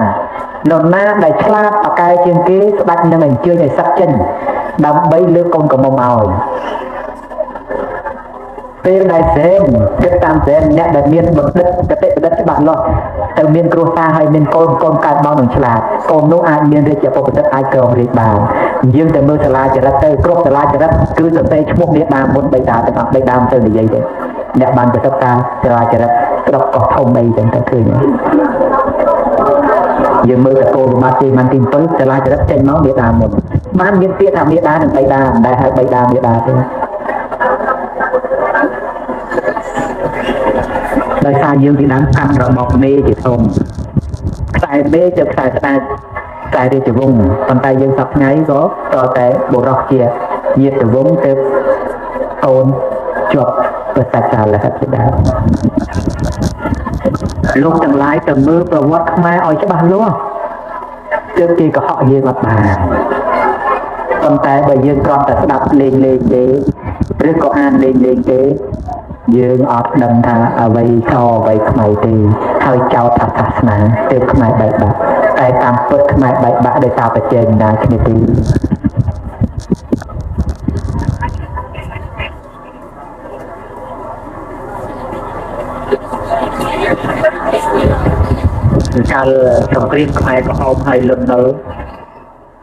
នរណាដែលឆ្លាតអកែជាងគេស្ដេចនឹងអញ្ជើញឲ្យសឹកចេញដើម្បីលើកកូនក្រមុំឲ្យពេលដែលសែនគិតតាមសែនអ្នកដែលមានបណ្ឌិតកតិបណ្ឌិតច្បាស់លាស់ទៅមានគ្រួសារហើយមានកូនកើតមកនឹងឆ្លាតកូននោះអាចមានរាជបុត្រអាចគ្រងរាជបានយើងទៅមើលសាលាចរិតទៅគ្រប់សាលាចរិតគឺសរសេរឈ្មោះមេដាមុនបិតាទាំងអស់បិតាទៅនិយាយទេអ្នកបានប្រសិទ្ធតាសាលាចរិតស្រុកកោះធំអីចឹងទៅឃើញយើងមើលតកូលរបស់ជ័យវរ្ម័នទី7សាលាចរិតចេញមកមេដាមុនបានមានពាក្យថាមេដានិងបិតាមិនដែលហៅបិតាមេដាទេដោយសារយើងពីដើមកាន់របបមេជាធំខ្សែមេទៅខ្សែស្ដេចខ្សែរាជវង្សប៉ុន្តែយើងសពថ្ងៃក៏តតែបុរសជាញាតិវង្សទៅកូនជាប់ប្រសាទសាលហិតជាដើមលោកទាំងឡាយទៅមើលប្រវត្តិខ្មែរឲ្យច្បាស់លាស់ទើបគេកុហកយើងអត់បានប៉ុន្តែបើយើងគ្រាន់តែស្ដាប់លេងទេឬក៏អានលេងទេយើងអត់ដឹងថាអ្វីខអ្វីខ្មៅទេហើយចោទថាសាសនាទើបខ្មែរបែកបាក់តែតាមពិតខ្មែរបែកបាក់ដោយសារបច្ចេកណាគ្នាទេកាលសង្គ្រាមខ្មែរក្រហមហើយលន់នៅ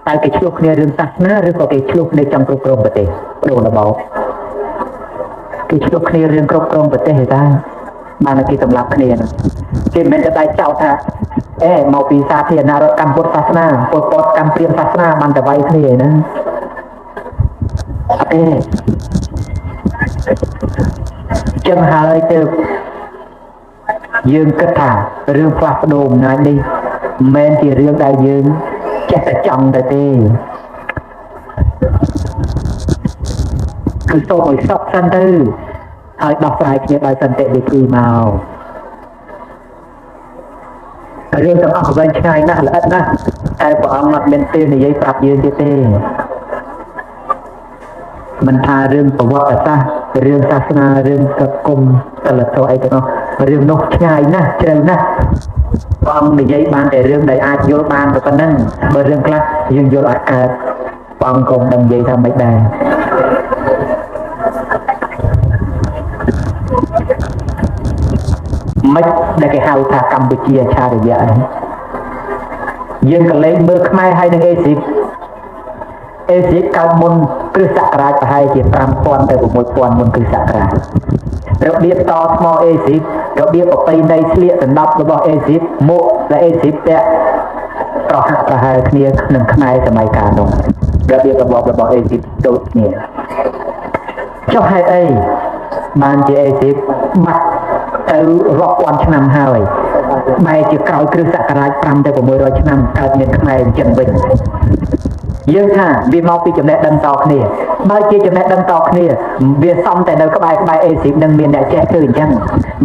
តែគេឆ្លោះគ្នារឿងសាសនាឬក៏គេឆ្លោះគ្នាចង់គ្រប់គ្រងប្រទេសដូររបបគេឆ្លោះគ្នារឿងគ្រប់គ្រងប្រទេសទេតាបានគេសម្លាប់គ្នាគេមិនតែចោទថាមកពីសាធារណរដ្ឋកម្ពុជាសាសនាពលពតកម្ពុជាសាសនាបានតែវាយគ្នាណាចឹងហើយទៅយើងគិតថារឿងផ្លាស់ប្ដូរអំណាចនេះមិនមែនជារឿងដែលយើងចេះតែចង់ទៅទេ គឺសូមឲ្យសពសិនទៅហើយដោះស្រាយគ្នាដោយសន្តិវិធីមករឿងទាំងអស់វែងឆ្ងាយណាស់ល្អិតណាស់តែព្រះអង្គអត់មានពេលនិយាយប្រាប់យើងទៀតទេមិនថារឿងប្រវត្តិសាស្ត្ររឿងសាសនារឿងសង្គមសិលធម៌អីទាំងអស់រឿងនោះឆ្ងាយណាស់ជ្រៅណាស់ព្រះអង្គនិយាយបានតែរឿងដែលអាចយល់បានតែប៉ុណ្ណឹងបើរឿងខ្លះយើងយល់អត់កើតព្រះអង្គក៏មិននិយាយថាមិនដែរមិនដែលគេហៅថាកម្ពុជាឆារយៈយើងក៏លេងមើលខ្មែរហើយនឹងអេស៊ីបកើតមុនគ្រិស្តសករាជប្រហែលជា 5000 ទៅ 6000 មុនគ្រិស្តសករាជរបៀបតថ្មអេស៊ីបរបៀបប្រពៃណីស្លៀកដណ្ដប់របស់អេស៊ីបមុខដែលអេស៊ីបពាក់ប្រហាក់ប្រហែលគ្នានឹងខ្មែរសម័យកាលនោះរបៀបរបស់អេស៊ីបដូចគ្នាចុះហេតុអីបានជាអេស៊ីបបាត់ទៅរាប់ពាន់ឆ្នាំហើយបែរជាក្រោយគ្រិស្តសករាជ 5 ទៅ 600 ឆ្នាំកើតមានខ្មែរអញ្ចឹងវិញយើងថាវាមកពីចំណេះដឹងតគ្នាបើជាចំណេះដឹងតគ្នាវាសំតែនៅក្បែរអេស៊ីបនឹងមានអ្នកចេះធ្វើអញ្ចឹង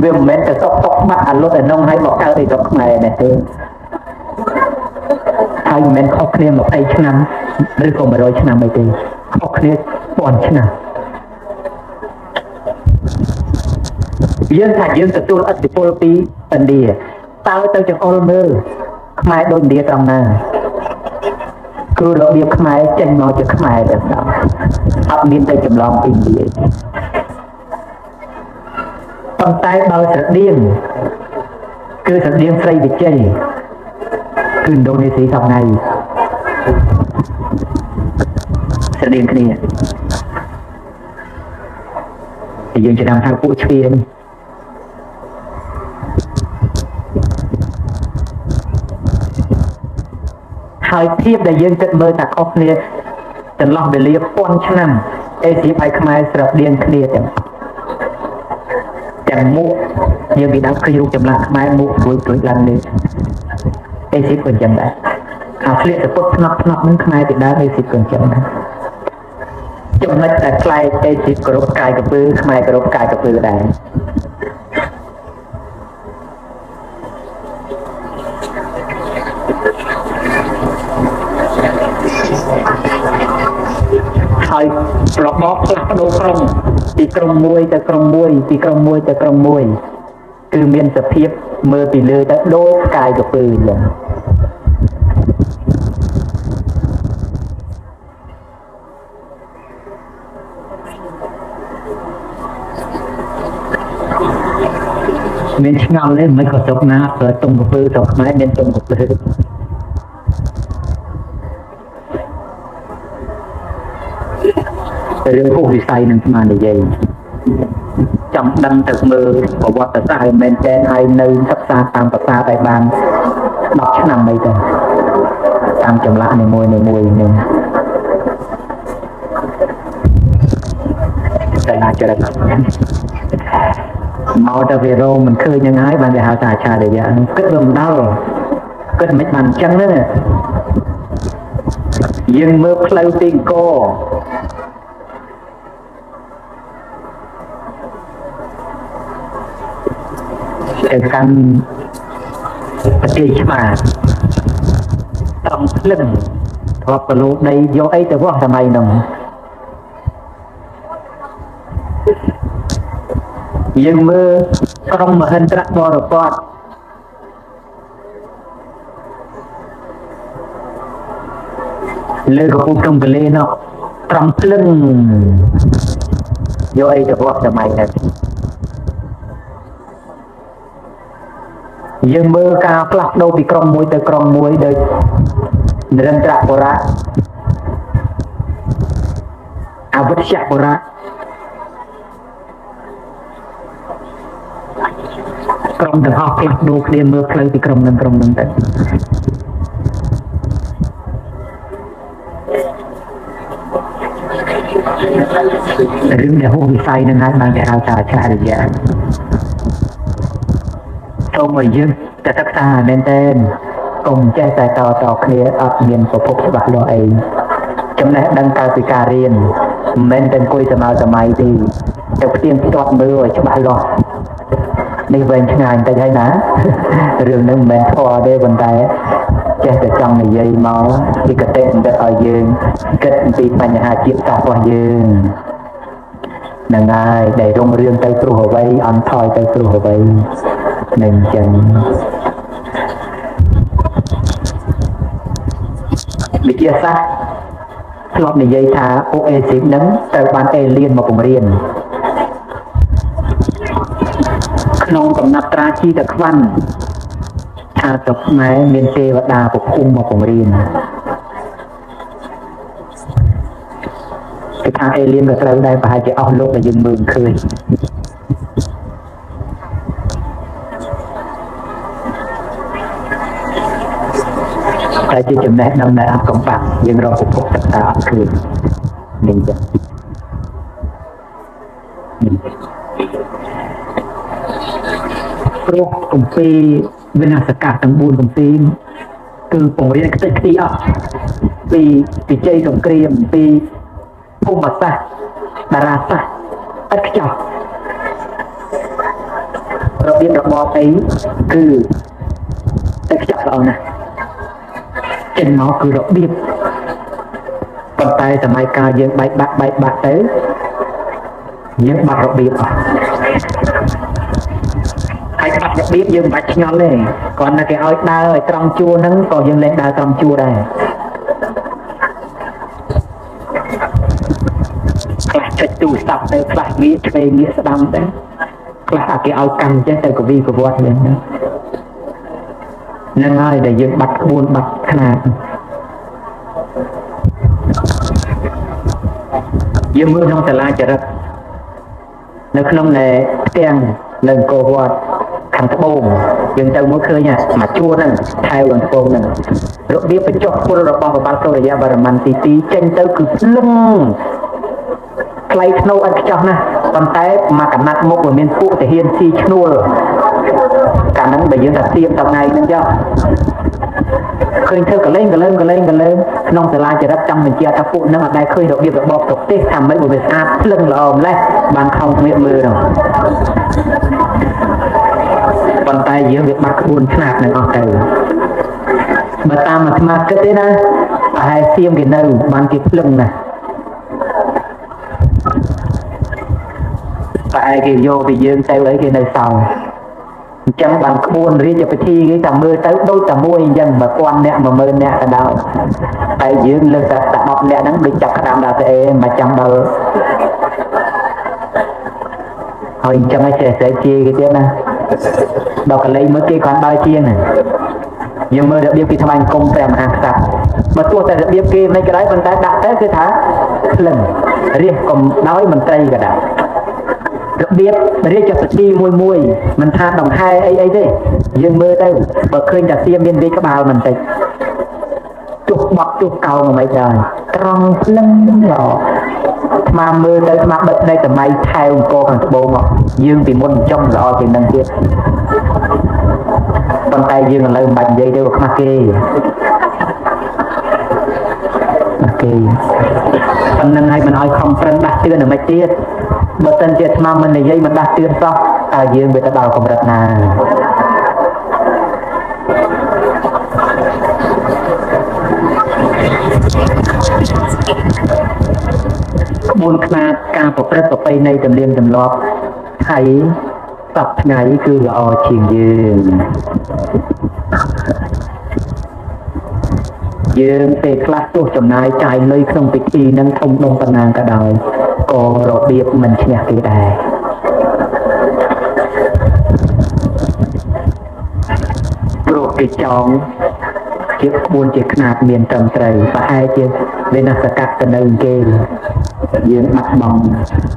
វាមិនមែនទៅសុកបាត់អាលុតអានងឲ្យមកកើតអីស្រុកខ្មែរនេះទេហើយមិនមែនខុសគ្នា20ឆ្នាំឬក៏100ឆ្នាំអីទេខុសគ្នាពាន់ឆ្នាំយើងថាយើងទទួលឥទ្ធិពលពីឥណ្ឌាតើទៅចង្អុលមើលខ្មែរដូចឥណ្ឌាត្រង់ណាគឺរបៀបខ្មែរចេញមកជាខ្មែរតែម្ដងអត់មានតែចម្លងពីឥណ្ឌាប៉ុន្តែដោយស្រដៀងគឺស្រដៀងស្រីវិជ័យគឺឥណ្ឌូនេស៊ីសពថ្ងៃស្រដៀងគ្នាយើងចាំថាពួកជ្រានេះហើយភាពដែលយើងគិតមើលថាខុសគ្នាចន្លោះវេលាពាន់ឆ្នាំអេស៊ីបហើយខ្មែរស្រដៀងគ្នាទាំងមុខយើងពីដើមឃើញរូបចម្លាក់ខ្មែរមុខរួចឡើងនេះអេស៊ីបក៏ចឹងដែរអាស្លៀកទៅពុតផ្នត់នឹងខ្មែរពីដើមអេស៊ីបក៏ចឹងដែរចំណុចតែខ្លែកអេស៊ីបគោរពកាយកពើខ្មែរគោរពកាយកពើដែរហើយរបបផ្លាស់ប្ដូរក្រុងពីក្រុងមួយទៅក្រុងមួយពីក្រុងមួយទៅក្រុងមួយគឺមានសភាពមើលពីលើទៅដូចកាយកពើអញ្ចឹងមានឆ្ងល់ទេមិនក៏ស្រុកណាប្រើតុងកពើស្រុកខ្មែរមានតុងកពើរឿងហួសវិស័យនឹងស្មាននិយាយចង់ដឹងទៅមើលប្រវត្តិសាស្ត្រមែនតែហើយនៅសិក្សាតាមភាសាតែបាន10ឆ្នាំអីទៅតាមចម្លាក់នីមួយនេះតែអាចចរិតមកទៅវារោមិនឃើញយ៉ាងហើយបានគេហៅថាឆារយៈគិតមិនដល់គិតមិនបានអញ្ចឹងទេយើងមើលផ្លូវទីអង្គរទៅកាន់ប្រទេសច្បារត្រង់ភ្លឹងធ្លាប់ប្រឡូកដីយកអីទៅវាស់សម័យនោះយើងមើលក្រុងមហិន្ទ្របរពតលើកំពូលក្នុងកលេនោះត្រង់ភ្លឹងយកអីទៅវាស់សម័យនោះយើងមើលការផ្លាស់ប្ដូរពីក្រុងមួយទៅក្រុងមួយដោយនិរន្តរបុរៈអវជ្ជបុរៈក្រុងទាំងអស់ផ្លាស់ប្ដូរគ្នាមើលផ្លូវពីក្រុងនឹងទៅរឿងដែលហួសវិស័យនឹងហើយបានគេហៅថាឆារយៈសូមឲ្យយើងតែសិក្សាមែនទែនកុំចេះតែតគ្នាអត់មានប្រភពច្បាស់លាស់អីចំណេះដឹងកើតពីការរៀន men dan koi sama thì theo tiên chọn mưa rồi cho bạn lo đi về ngày ta thấy ná rừng nâng men thò đây bên tay che từ trong này dây máu thì cái tên đã ở dương kết bịបញ្ហាជាតិសាសន៍របស់យើងនឹងហើយដែលរុងរឿងទៅព្រោះអ្វីអន់ថយទៅព្រោះអ្វីនឹងចឹងវិទ្យាសាស្ត្រធ្លាប់និយាយថាពួកអេស៊ីបហ្នឹងត្រូវបានអេលៀនមកបង្រៀនក្នុងកំណាត់ត្រាជីតខ្វាន់ថាតុម៉ែមានទេវតាប្រភពមកបង្រៀនគេថាអេលៀនក៏ត្រូវដែរប្រហែលជាអស់លោកដែលយើងមើលឃើញតែជាចំណេះដឹងដែលអត់កំបាក់យើងរកប្រភពទឹកតាអត់ឃើញនេះចឹងព្រោះគម្ពីរវិនាសកាសទាំង4គម្ពីរគឺបង្រៀនខ្ទេចខ្ទីអស់ពីវិជ័យសង្គ្រាមពីភូមិសាស្ត្រតារាសាស្ត្រឥតខ្ចោះរបៀបរបបអីគឺឥតខ្ចោះល្អណាស់ចេញមកគឺរបៀបប៉ុន្តែសម័យកាលយើងបែកបាក់ទៅយើងបាត់របៀបអស់ហើយបាត់របៀបយើងមិនបាច់ឆ្ងល់ទេគ្រាន់តែគេឲ្យដើរឲ្យត្រង់ជួរហ្នឹងក៏យើងលែងដើរត្រង់ជួរដែរខ្លះចុចទូរស័ព្ទទៅខ្លះងាកឆ្វេងងាកស្ដាំទៅខ្លះគេឲ្យកម្មចេះទៅកវីកវត្តវិញហ្នឹងហើយដែលយើងបាត់ក្បួនបាត់ខ្នាតយើងមើលក្នុងសាលាចរិតនៅក្នុងផ្ទាំងនៅអង្គរវត្តខាងត្បូងយើងទៅមើលឃើញមកជួរហ្នឹងថែវខាងត្បូងហ្នឹងរបៀបបញ្ចុះពលរបស់បបាល់សូរិយាបរមិនទី2ចេញទៅគឺស្លឹងខ្លៃធ្នូអត់ខ្ចោះណាស់ប៉ុន្តែមកកណាត់មុខវាមានពួកទាហានស៊ីឈ្នួលកាលហ្នឹងបើយើងតែទៀមតថ្ងៃហ្នឹងចុះឃើញធ្វើកលែងក្នុងសាលាចរិតចង់បញ្ជាក់ថាពួកហ្នឹងអត់ដែលឃើញរបៀបរបបប្រទេសថាមិនវាស្អាតភ្លឹងល្អម្លេះបានខំគ្នាមើលហ្នឹងប៉ុន្តែយើងវាបាត់ក្បួនខ្នាតនឹងអស់ទៅបើតាមអាត្មាគិតទេណាប្រហែលសៀមគេនៅបានគេភ្លឹងណាស់តែឯគេយកពីយើងទៅអីគេនៅសល់អញ្ចឹងបានក្បួនរាជពិធីគេតែមើលទៅដូចតែមួយអញ្ចឹង1000នាក់10000នាក់ក៏ដោយតែយើងលើសតែ10នាក់ហ្នឹងដូចចាប់ក្តាមដល់ទៅអេមិនចាំដល់ហើយអញ្ចឹងឯងចេះស្អីជាគេទៀតណាដល់កន្លែងមើលគេគ្រាន់ដើរជាងណាយើងមើលរបៀបគេថ្វាយអង្គមព្រះមហាក្សត្របើទោះតែរបៀបគេមិនក៏ដោយប៉ុន្តែដាក់ទៅគឺថាភ្លឹងរាជកុំដោយមន្ត្រីក៏ដោយរបៀបរាជពិធីមួយមិនថាដង្ហែអីទេយើងមើលទៅបើឃើញតែសៀមមានរាជក្បាលមិនតិចទោះបត់ទោះកោងមិនដែរត្រង់ភ្លឹងល្អស្មាមើលទៅស្មាបិទនៃសម័យថែវអង្គរខាងត្បូងមកយើងពីមុនចុងល្អជាងនឹងទៀតប៉ុន្តែយើងឥឡូវមិនបាច់និយាយទៅខ្មាស់គេប៉ុណ្្នឹងហើយមិនឲ្យខំប្រឹងដាស់តឿនអ្វីទៀតបើសិនជាស្មាមិននិយាយមិនដាស់តឿនសោះតើយើងវាទៅដល់កម្រិតណាក្បួនខ្នាតការប្រព្រឹត្តប្រពៃណីទំនៀមទម្លាប់ថៃសពថ្ងៃគឺល្អជាងយើងពេលខ្លះទោះចំណាយចាយលុយក្នុងពិធីនឹងធំដុំប៉ុណ្ណាក៏ដោយក៏របៀបមិនឈ្នះគេដែរព្រោះគេចង់ជាក្បួនជាខ្នាតមានត្រឹមត្រូវប្រហែលជាវិនាសកាត់ទៅនៅគេយើងបាត់បង់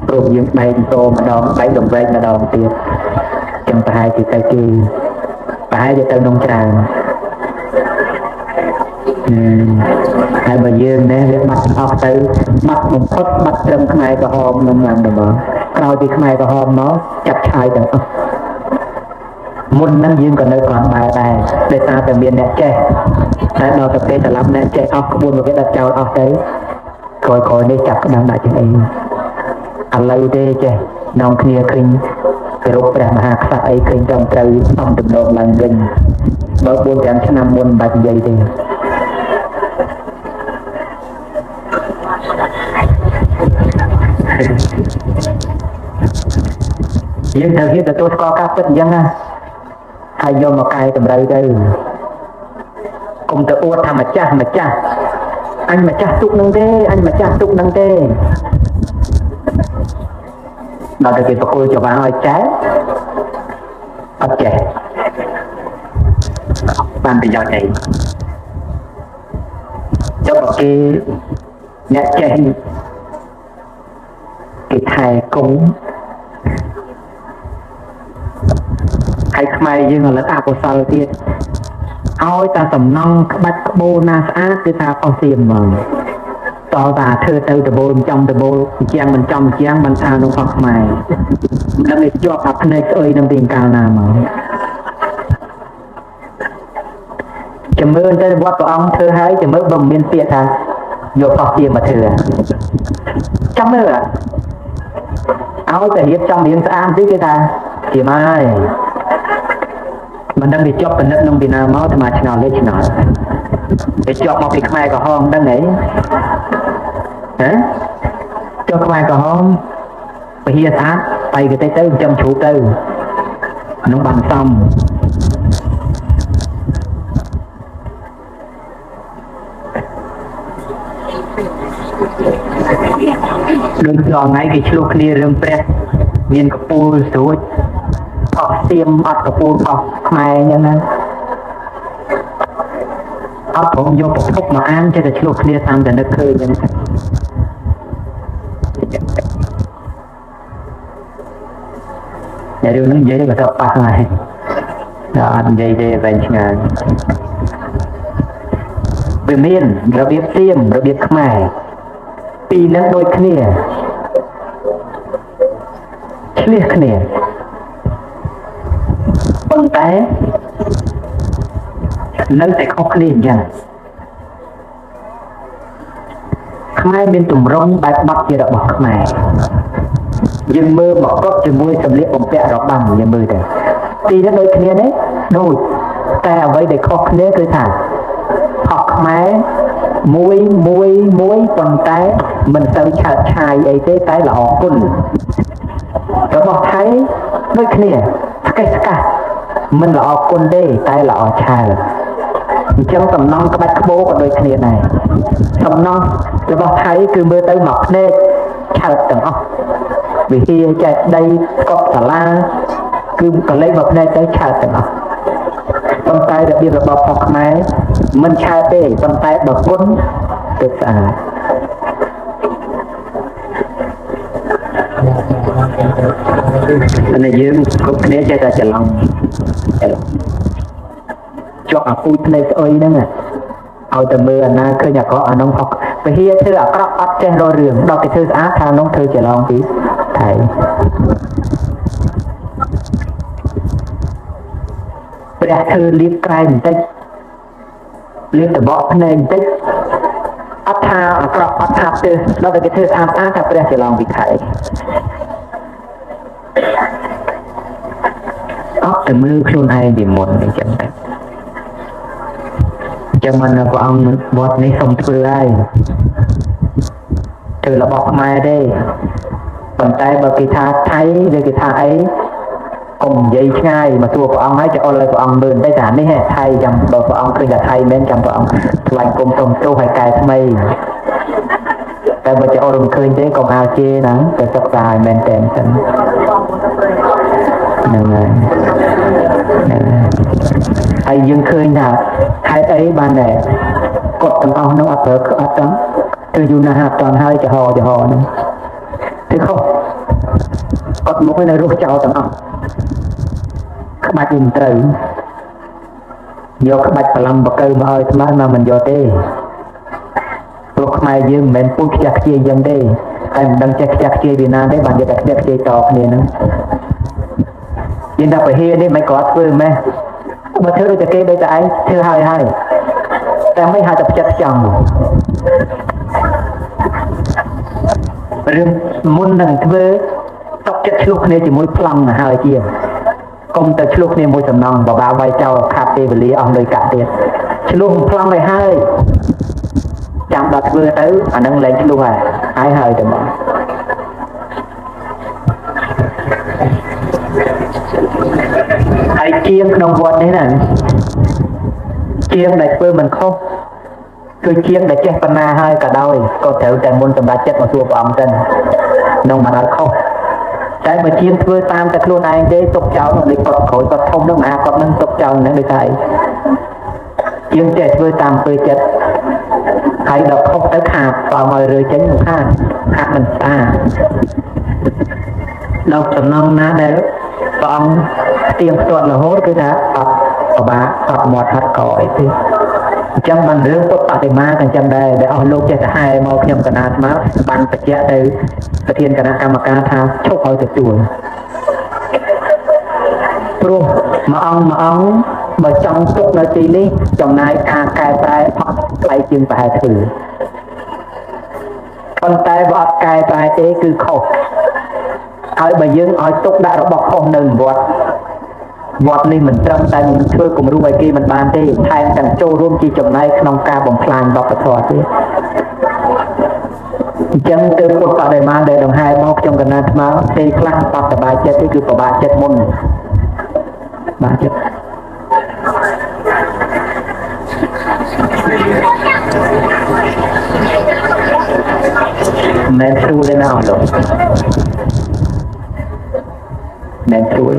ព្រោះយើងបែកតម្ដងបែកដង្វែកម្ដងទៀតចឹងប្រហែលជាទៅគេប្រហែលជាទៅនំច្រើនហើយបើយើងនេះវាបាត់អស់ទៅបាត់បំផុតបាត់ត្រឹមខ្មែរក្រហមនឹងឡើងដល់ក្រោយពីខ្មែរក្រហមមកចាប់ឆាយទាំងអស់មុនហ្នឹងយើងក៏នៅគ្រាន់បែរដែរដោយសារតែមានអ្នកចេះតែដល់ទៅពេលត្រឡប់អ្នកចេះអស់ក្បួនវាដុតចោលអស់ទៅ coi đây chặt đang đại chuyện ấy anh lâu thế chứ nông kia kinh cái rốt bẹt mà hạt sạch ấy kinh trong trời xong từng đồn lần gần bởi 400 năm muôn bạch dây đi nhưng thời gian tôi có các vấn dân á hay vô một cái tầm đây đây cùng tự uất thầm mà cha anh mà cha túc nâng thế anh mà cha túc nâng thế đó là cái tôi cho bạn hỏi trái ok bạn bị do này cho một cái nhạc chạy cái thầy cũng hay khmai dương là ta có sao tiết ôi ta sầm non bắt bô na sát cái ta có xiêm mà to ta thưa từ từ bồn trong từ bồn chiang mình trong chiang mình ta nó phật mày nó bị cho phật này ơi nó tiền cao nào mà chấm ơn tới bắt ông thưa hái chấm ơn bầm miên tiệt à vô phật xiêm mà thưa chấm ơn à áo ta hiếp trong miếng ăn tí cái ta thì mai mình đang bị chọc bên đất nông Việt Nam máu thì mà nào lấy nào để chọc một cái mai có hông đang nghĩ hả cho cái mai có hông bây giờ sát tay cái tay tới chăm chú tư nó bằng xong đừng lo ngay cái chua kia rừng pre miền cà pu suốt học tiêm học cà pu học mai như này họcผมvô phục mà ăn cho cái chua kia sang để nó khơi như này để đưa nó dễ và tập bắt này đó anh dây dây về nhà về miềnระเบียบเตรียมระเบียบខ្មែរពីនឹងដូចគ្នាឆ្លៀសគ្នាប៉ុន្តែនៅតែខុសគ្នាអញ្ចឹងខ្មែរមានទម្រង់បែបបត់ជារបស់ខ្មែរយើងមើលមកគ្រប់ជាមួយសម្លៀកបំពាក់របស់យើងមើលទៅទីនេះដូចគ្នាទេដូចតែអ្វីដែលខុសគ្នាគឺថាខុសខ្មែរមួយប៉ុន្តែមិនទៅឆើតឆាយអីទេតែល្អគុណរបស់ថៃដូចគ្នាស្កេះស្កាស់មិនល្អគុណទេតែល្អឆើតអញ្ចឹងសំណង់ក្បាច់ក្បូរក៏ដូចគ្នាដែរសំណង់របស់ថៃគឺមើលទៅមកភ្នែកឆើតទាំងអស់វិហារចេតិយកុដិសាលាគឺកលេចមកភ្នែកទៅឆើតទាំងអស់ប៉ុន្តែរបៀបរបស់ផងខ្មែរមិនឆើតទេប៉ុន្តែបើគុណទៅស្អាតઅનેយើងគ្រប់គ្នាចេះតែច្រឡំជាប់អាពូជភ្នែកស្អុយហ្នឹងឲ្យតែមើលអាណាឃើញអាក្រក់អានោះពហិធ្វើអាក្រក់អត់ចេះរករឿងដល់គេធ្វើស្អាតថានោះធ្វើច្រឡំពីថៃព្រះធ្វើលៀបក្រែបន្តិចលៀបតបកភ្នែកបន្តិចអត់ថាអាក្រក់អត់ថាទៅដល់តែគេធ្វើស្អាតថាព្រះច្រឡំពីថៃអត់តែមើលខ្លួនឯងពីមុនអញ្ចឹងទៅចាំមិនព្រះអង្គវត្តនេះសូមធ្វើហើយធ្វើរបស់ខ្មែរទេប៉ុន្តែបើគេថាថៃឬគេថាអីកុំនិយាយឆ្ងាយមកទួព្រះអង្គហើយចអុលឲ្យព្រះអង្គមើលតែថានេះថៃចាំបើព្រះអង្គឃើញថាថៃមែនចាំព្រះអង្គថ្លែងគុំសុំទោសឲ្យកែថ្មីតែបើចអុលមិនឃើញទេកុំអាជេរណាតែសិក្សាឲ្យមែនតែនសិនហ្នឹងហើយហើយយើងឃើញថាហេតុអីបានតែគាត់ទាំងអស់នោះអត់ប្រើអត់ទាំងគឺយូរណាស់អត់តាន់ហើយចំហហ្នឹងគឺខុសគាត់មកនៅរស់ចោលទាំងអស់ក្បាច់មិនត្រូវយកក្បាច់បលំបកើមកឲ្យស្មាមកមិនយកទេព្រោះខ្មែរយើងមិនមែនពូជខ្ជះខ្ជាយយ៉ាងទេហើយមិនដឹងចេះខ្ជះខ្ជាយពីណាទេបានយកតែខ្ជះខ្ជាយតគ្នាហ្នឹងយើងថាពហិនេះមិនគាត់ធ្វើម៉េះបើធ្វើដូចតែគេដូចតែឯងធ្វើហើយតែមិនហៅតែផ្ចិតផ្ចង់ រឿងមុននឹងធ្វើតកចិត្តឆ្លុះគ្នាជាមួយប្លង់ហើយជាកុំទៅឆ្លុះគ្នាមួយសំណងបបាវាយចោលខាត់ពេលវេលាអស់លុយកាក់ទៀតឆ្លុះប្លង់ឲ្យហើយចាំដល់ធ្វើទៅអានឹងលែងឆ្លុះហើយទៅមកហើយជាងក្នុងវត្តនេះណាជាងដែលធ្វើមិនខុសគឺជាងដែលចេះបណ្ណាហើយក៏ដោយក៏ត្រូវតែមុនសម្រាប់ចិត្តមកសួរព្រះអង្គសិនក្នុងមិនដល់ខុសតែបើជាងធ្វើតាមតែខ្លួនឯងទេទុកចោលនៅគាត់ក្រោយគាត់ធំនឹងអាគាត់នឹងទុកចោលនឹងដូចតែជាងចេះធ្វើតាមពេលចិត្តហើយដល់ខុសទៅខាតបើមករើចេញមិនខាតមិនតាដល់ចំណងណាដែលព្រះអង្គស្ទៀងផ្ទាត់រហូតគឺថាអត់ប្របាអត់មាត់ហាត់កអីទេអញ្ចឹងបានរឿងពុទ្ធបដិមាក៏អញ្ចឹងដែរដែលអស់លោកចេះទៅហែមកខ្ញុំកណាត់មកបានបញ្ជាក់ទៅប្រធានគណៈកម្មការថាឈប់ឲ្យទទួលព្រោះមួយអង្គបើចង់ទុកនៅទីនេះចំណាយការកែប្រែអត់ថ្លៃជាងប្រហែលធ្វើប៉ុន្តែបើអត់កែប្រែទេគឺខុសហើយបើយើងឲ្យទុកដាក់របស់ខុសនៅវត្តនេះមិនត្រឹមតែនឹងធ្វើគំរូឲ្យគេមិនបានទេថែមទាំងចូលរួមជាចំណែកក្នុងការបំផ្លាញវប្បធម៌ទេអញ្ចឹងទៅពុទ្ធបដិមាដែលដង្ហែមកខ្ញុំកណាត់ស្មើពេលខ្លះបបតបាយចិត្តទេគឺប្របាចិត្តមុនបាទចិត្តមិនស្រួលទេណាស់លោកមិនស្រួល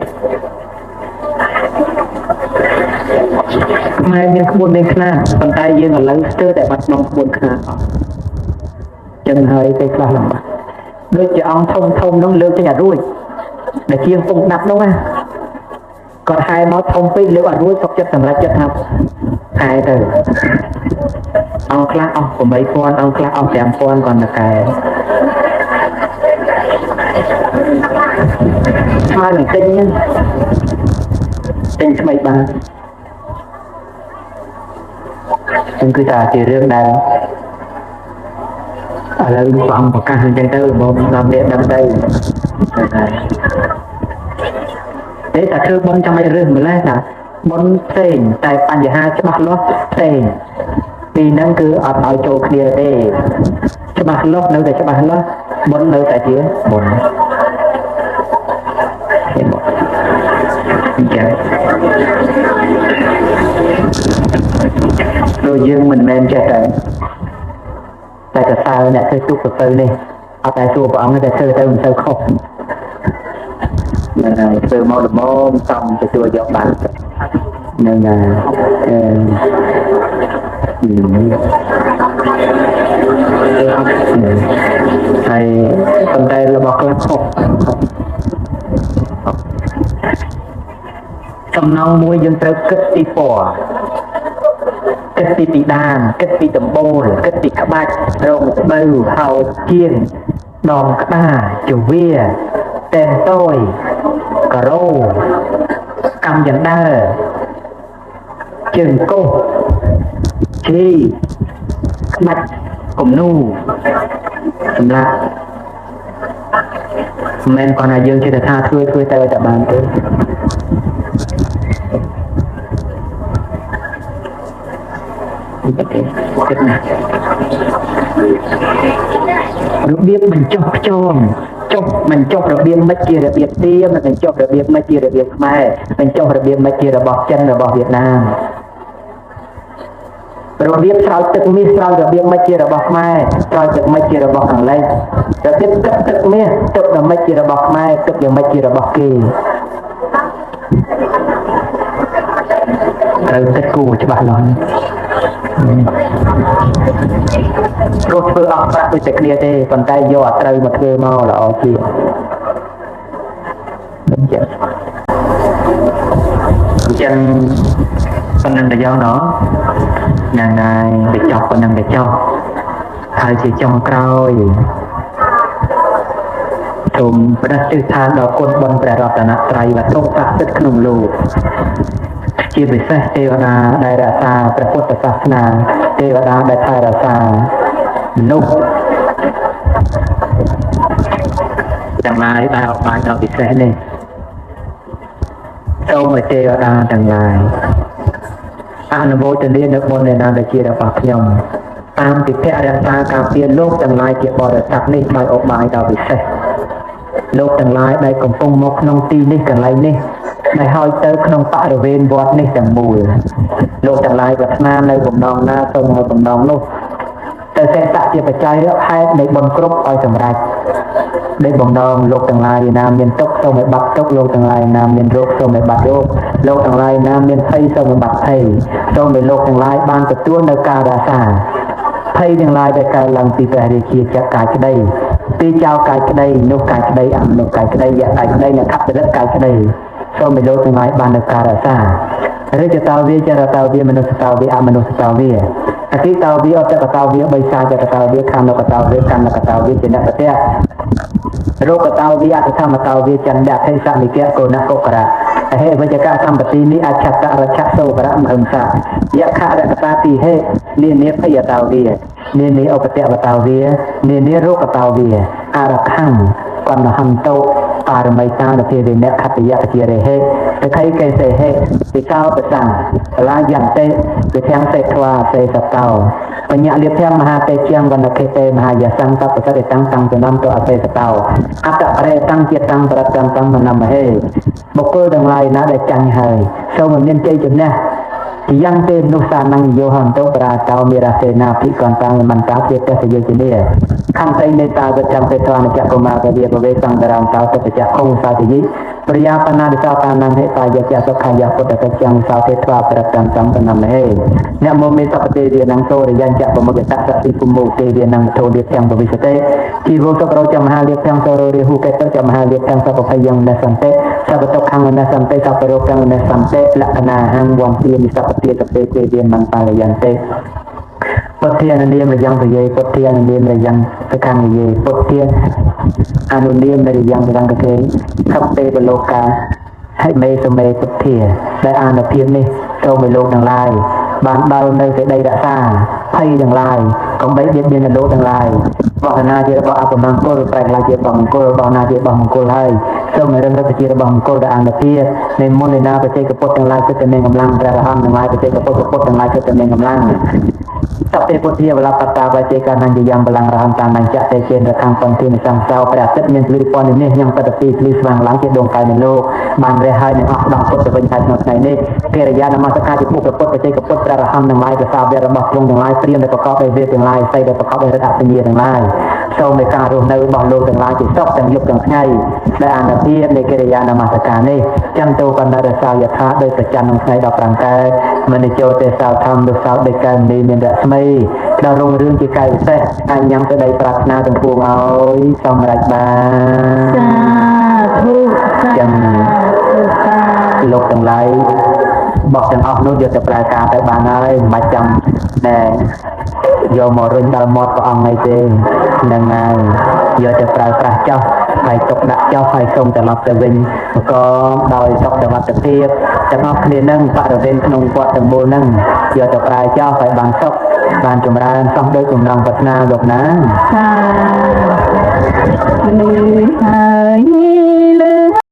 ខ្មែរមានក្បួនមានខ្នាតប៉ុន្តែយើងឥឡូវស្ទើរតែបាត់បង់ក្បួនខ្នាតអស់ចឹងហើយពេលខ្លះលំបាកដូចជាអង្គធំនោះលើកចេញអត់រួចដែលជាងពងដាប់នោះណាគាត់ហែមកធំពេកលើកអត់រួចសុកចិត្តសម្រាប់ចិត្តថាហែទៅអង្គខ្លះអស់8000អង្គខ្លះអស់5000គាត់ទៅកែស្មើនឹងទិញថ្មីបានហ្នឹងគឺថាជារឿងដែលឥឡូវព្រះអង្គប្រកាសអញ្ចឹងទៅបងនាំអ្នកដឹងទៅតែតែធ្វើបន់ចាំឲ្យរឿងម្លេះថាបន់ផ្សេងតែបញ្ហាច្បាស់លាស់ផ្សេងពីហ្នឹងគឺអត់ឲ្យចូលគ្នាទេច្បាស់លាស់នៅតែច្បាស់លាស់បន់នៅតែជាបន់អញ្ចឹងដូចយើងមិនមែនចេះតែសើអ្នកធ្វើទុកទៅនេះអត់តែសួរព្រះអង្គតែធ្វើទៅមិនទៅខុសហ្នឹងហើយធ្វើមកល្មមសំទទួលយកបានហ្នឹងហើយប៉ុន្តែរបស់ខ្លះខុសសំណងមួយយើងត្រូវគិតពីពណ៌គិតពីពីដានគិតពីដំបូលគិតពីក្បាច់រងស្បូវហោជាងដងក្តារជវាតែនតយការ៉ូកម្មយ៉ាងដើជើងកោសជីក្បាច់គំនូសម្រាប់មិនមែនគាត់ថាយើងចេះតែថាធ្វើទៅតែបានទេគិតណារបៀបបញ្ចុះខ្យងចុះមិនចុះរបៀបមិនជារបៀបទៀមមិនចុះរបៀបមិនជារបៀបខ្មែរមិនចុះរបៀបមិនជារបស់ចិនរបស់វៀតណាមរបៀបស្រោចទឹកមាសស្រោចរបៀបមិនជារបស់ខ្មែរស្រោចទឹកមិនជារបស់អង់គ្លេសរបៀបទឹកមាសទឹកមិនជារបស់ខ្មែរទឹកយ៉ាងមិនជារបស់គេត្រូវទឹកគូច្បាស់លាស់ព្រោះធ្វើអស់ប្រាក់ដូចតែគ្នាទេប៉ុន្តែយកអត់ត្រូវមកធ្វើមកល្អជាងអញ្ចឹងប៉ុណ្ណឹងទៅយ៉ាងណោះណាយទៅចប់ប៉ុណ្ណឹងទៅចប់ហើយជាចុងក្រោយសូមប្រតិទិដ្ឋានដល់គុណបុណ្យព្រះរតនត្រ័យវត្ថុស័ក្តិសិទ្ធិក្នុងលោកជាពិសេសទេវតាដែលរក្សាព្រះពុទ្ធសាសនាទេវតាដែលថែរក្សាមនុស្ស ទាំងឡាយដែលអបាយដល់ពិសេសនេះសូមឲ្យទេវតាទាំងឡាយអនុមោទនានៅបុណ្យនៃណាដែលជារបស់ខ្ញុំតាមពិភពរក្សាការពារលោកទាំងឡាយជាបរិស័ទនេះដោយអបាយដល់ពិសេសលោកទាំងឡាយដែលកំពុងមកក្នុងទីនេះកន្លែងនេះដែលហើយទៅក្នុងបរិវេណវត្តនេះទាំងមូលលោកទាំងឡាយប្រាថ្នានៅបំណងណាសូមឲ្យបំណងនោះទៅសេតជាបច្ច័យរកហេតុនៃបុណ្យគ្រប់ឲ្យសម្រេចដោយបំណងលោកទាំងឡាយណាមានទុក្ខសូមឲ្យបាត់ទុក្ខលោកទាំងឡាយណាមានរោគសូមឲ្យបាត់រោគលោកទាំងឡាយណាមានភ័យសូមឲ្យបាត់ភ័យសូមឲ្យលោកទាំងឡាយបានទទួលនៅការរក្សាភ័យទាំងឡាយដែលកើតឡើងពីព្រះរាជាចក្រកាយក្តីពីចៅកាយក្តីនោះកាយក្តីអមនុស្សកាយក្តីយៈកាយក្តីនិងអប្សរិតកាយក្តីសូមឲ្យលោកទាំងឡាយបាននៅការរក្សារិទ្ធតោវាចរតោវាមនុស្សតោវាអមនុស្សតោវាអតិតោវាអតកតោវាបិសាចកតោវាខណ្ឌកតោវាកម្មកតោវាជាអ្នកប្រតិរោគតោវាអធម្មតោវាចន្ទៈខេសនិកៈកោណកុករៈអហេវិជ្ជកសម្បត្តិនេះអច្ឆតរច្ឆសោបរៈមហិង្សាយៈខរកតាទីហេនានាភយតោវានានាឧបតវតោវានានារោគតោវាអរខੰកណ្ណហន្តោបារមីតានភាវិអ្នកខតយៈជារេហេសខៃកេសេហេវិកោបសាឡាយន្តេវិធាំសេធ្វាសេសតោបញ្ញលិភមហាតេជាងវណ្ណខេតេមហាយសង្កបសរិតੰតាំងចនំទៅអសេសតោអតរេតាំងជាតាំងប្រតੰតាំងមនមហេបុគ្គលទាំងឡាយណាដែលចាញ់ហើយសូមមានជ័យជំនះយ៉ាងទេនុសានងយោហន្តោប្រាតោមេរសេនាភិកន្តាមន្តាជាទេសយោជនីខន្តីនេតាវចន្ទធនចកុមារវិវេសង្ករំតោតចៈខុងសាទិយិព្រិយាបណាទិសោតានហេតាយៈសុខយៈពុទ្ធកិច្ចំសោទេធ្វាប្រតੰតំបនមហេអ្នកមមេសពទេវានឹងសូរិយញ្ចបមុគតសតិគុមុទេវានឹងធោលិទាំងបវិសតេជីវោសក្រោចមហាលិទាំងសូរិហុកេតចមហាលិទាំងសពភយងនសន្តិសពតុខੰនសន្តិសពរោគំនសន្តិលក្ខណាហੰវន្ទានិសពទេតពេទេវាមិនបាលយន្តិពុទ្ធាននាមរយ៉ាងពយេពុទ្ធាននាមរយ៉ាងសកੰយេពុទ្ធាអនុនាមរយ៉ាងរង្កកេខបទេបលោកាហើយមេសមេពុទ្ធាដែលអានុភាពនេះចូលមកលោកទាំងឡាយបានដល់នៅសេចក្តីរក្សាភ័យទាំងឡាយកុំបីបៀតបៀនលោកទាំងឡាយបោះណាជារបស់អពមង្គលប្រែកឡាយជារបស់មង្គលបោះណាជារបស់មង្គលហើយសូមឲ្យរឹងរដ្ឋជារបស់មង្គលដែលអានុភាពនៃមុននៃណាបច្ចេកពុទ្ធទាំងឡាយចិត្តតែមានកម្លាំងព្រះរហន្តទាំងឡាយបច្ចេកពុទ្ធទាំងឡាយចិត្តតែមានកម្លាំងសព្វពុទ្ធាវលបតាបច្ចេកណញ្ញយ៉ាងបលាំងរហន្តតាមញ្ចៈទេចេនរខាងពន្ធានសំសោព្រះអាទិត្យមានពលិពន្ធនេះយ៉ាងបតទីពលិស្វាងឡើងជាដងកាយនៃលោកបានរះហើយនឹងអស់ដល់ពុទ្ធវិញហើយក្នុងថ្ងៃនេះកិរិយានមស្ការជាពុទ្ធពុទ្ធបច្ចេកពុទ្ធព្រះរហន្តទាំងឡាយប្រសាវៈរបស់ទ្រង់ទាំងឡាយព្រាមដែលប្រកបដោយវេទទាំងឡាយស័យដែលប្រកបដោយរិទ្ធអសញ្ញាទាំងឡាយសូមឲ្យការរស់នៅរបស់លោកទាំងឡាយជាសុខទាំងយប់ទាំងថ្ងៃដែលអានុភាពនៃកិរិយានមស្ការនេះចាំទៅបណ្ដរសាយថាដោយប្រចាំក្នុងថ្ងៃ15កើតមនិជោទេសោធម្មនុសោដោយកើនេះមានរស្មីដល់រុងរឿងជាកាយវិសេសអាចញ៉ាំទៅដីប្រាថ្នាទាំងពួងឲ្យសម្រេចបានសាធុចាំលោកទាំងឡាយបោះទាំងអស់នោះយកទៅប្រើការទៅបានហើយមិនបាច់ចាំតែយកមករុញដល់មាត់ព្រះអង្គអីទេនឹងហើយយកទៅប្រើប្រាស់ចោះហើយទុកដាក់ចោះហើយសូមត្រឡប់ទៅវិញក៏ដោយសុខសុវត្ថិភាពទាំងអស់គ្នានឹងបរិវេណក្នុងវត្តទាំងមូលនឹងយកទៅប្រើចោះហើយបានសុខបានចម្រើនសោះដោយកំណងប្រាថ្នាលោកណាសានេះហើយ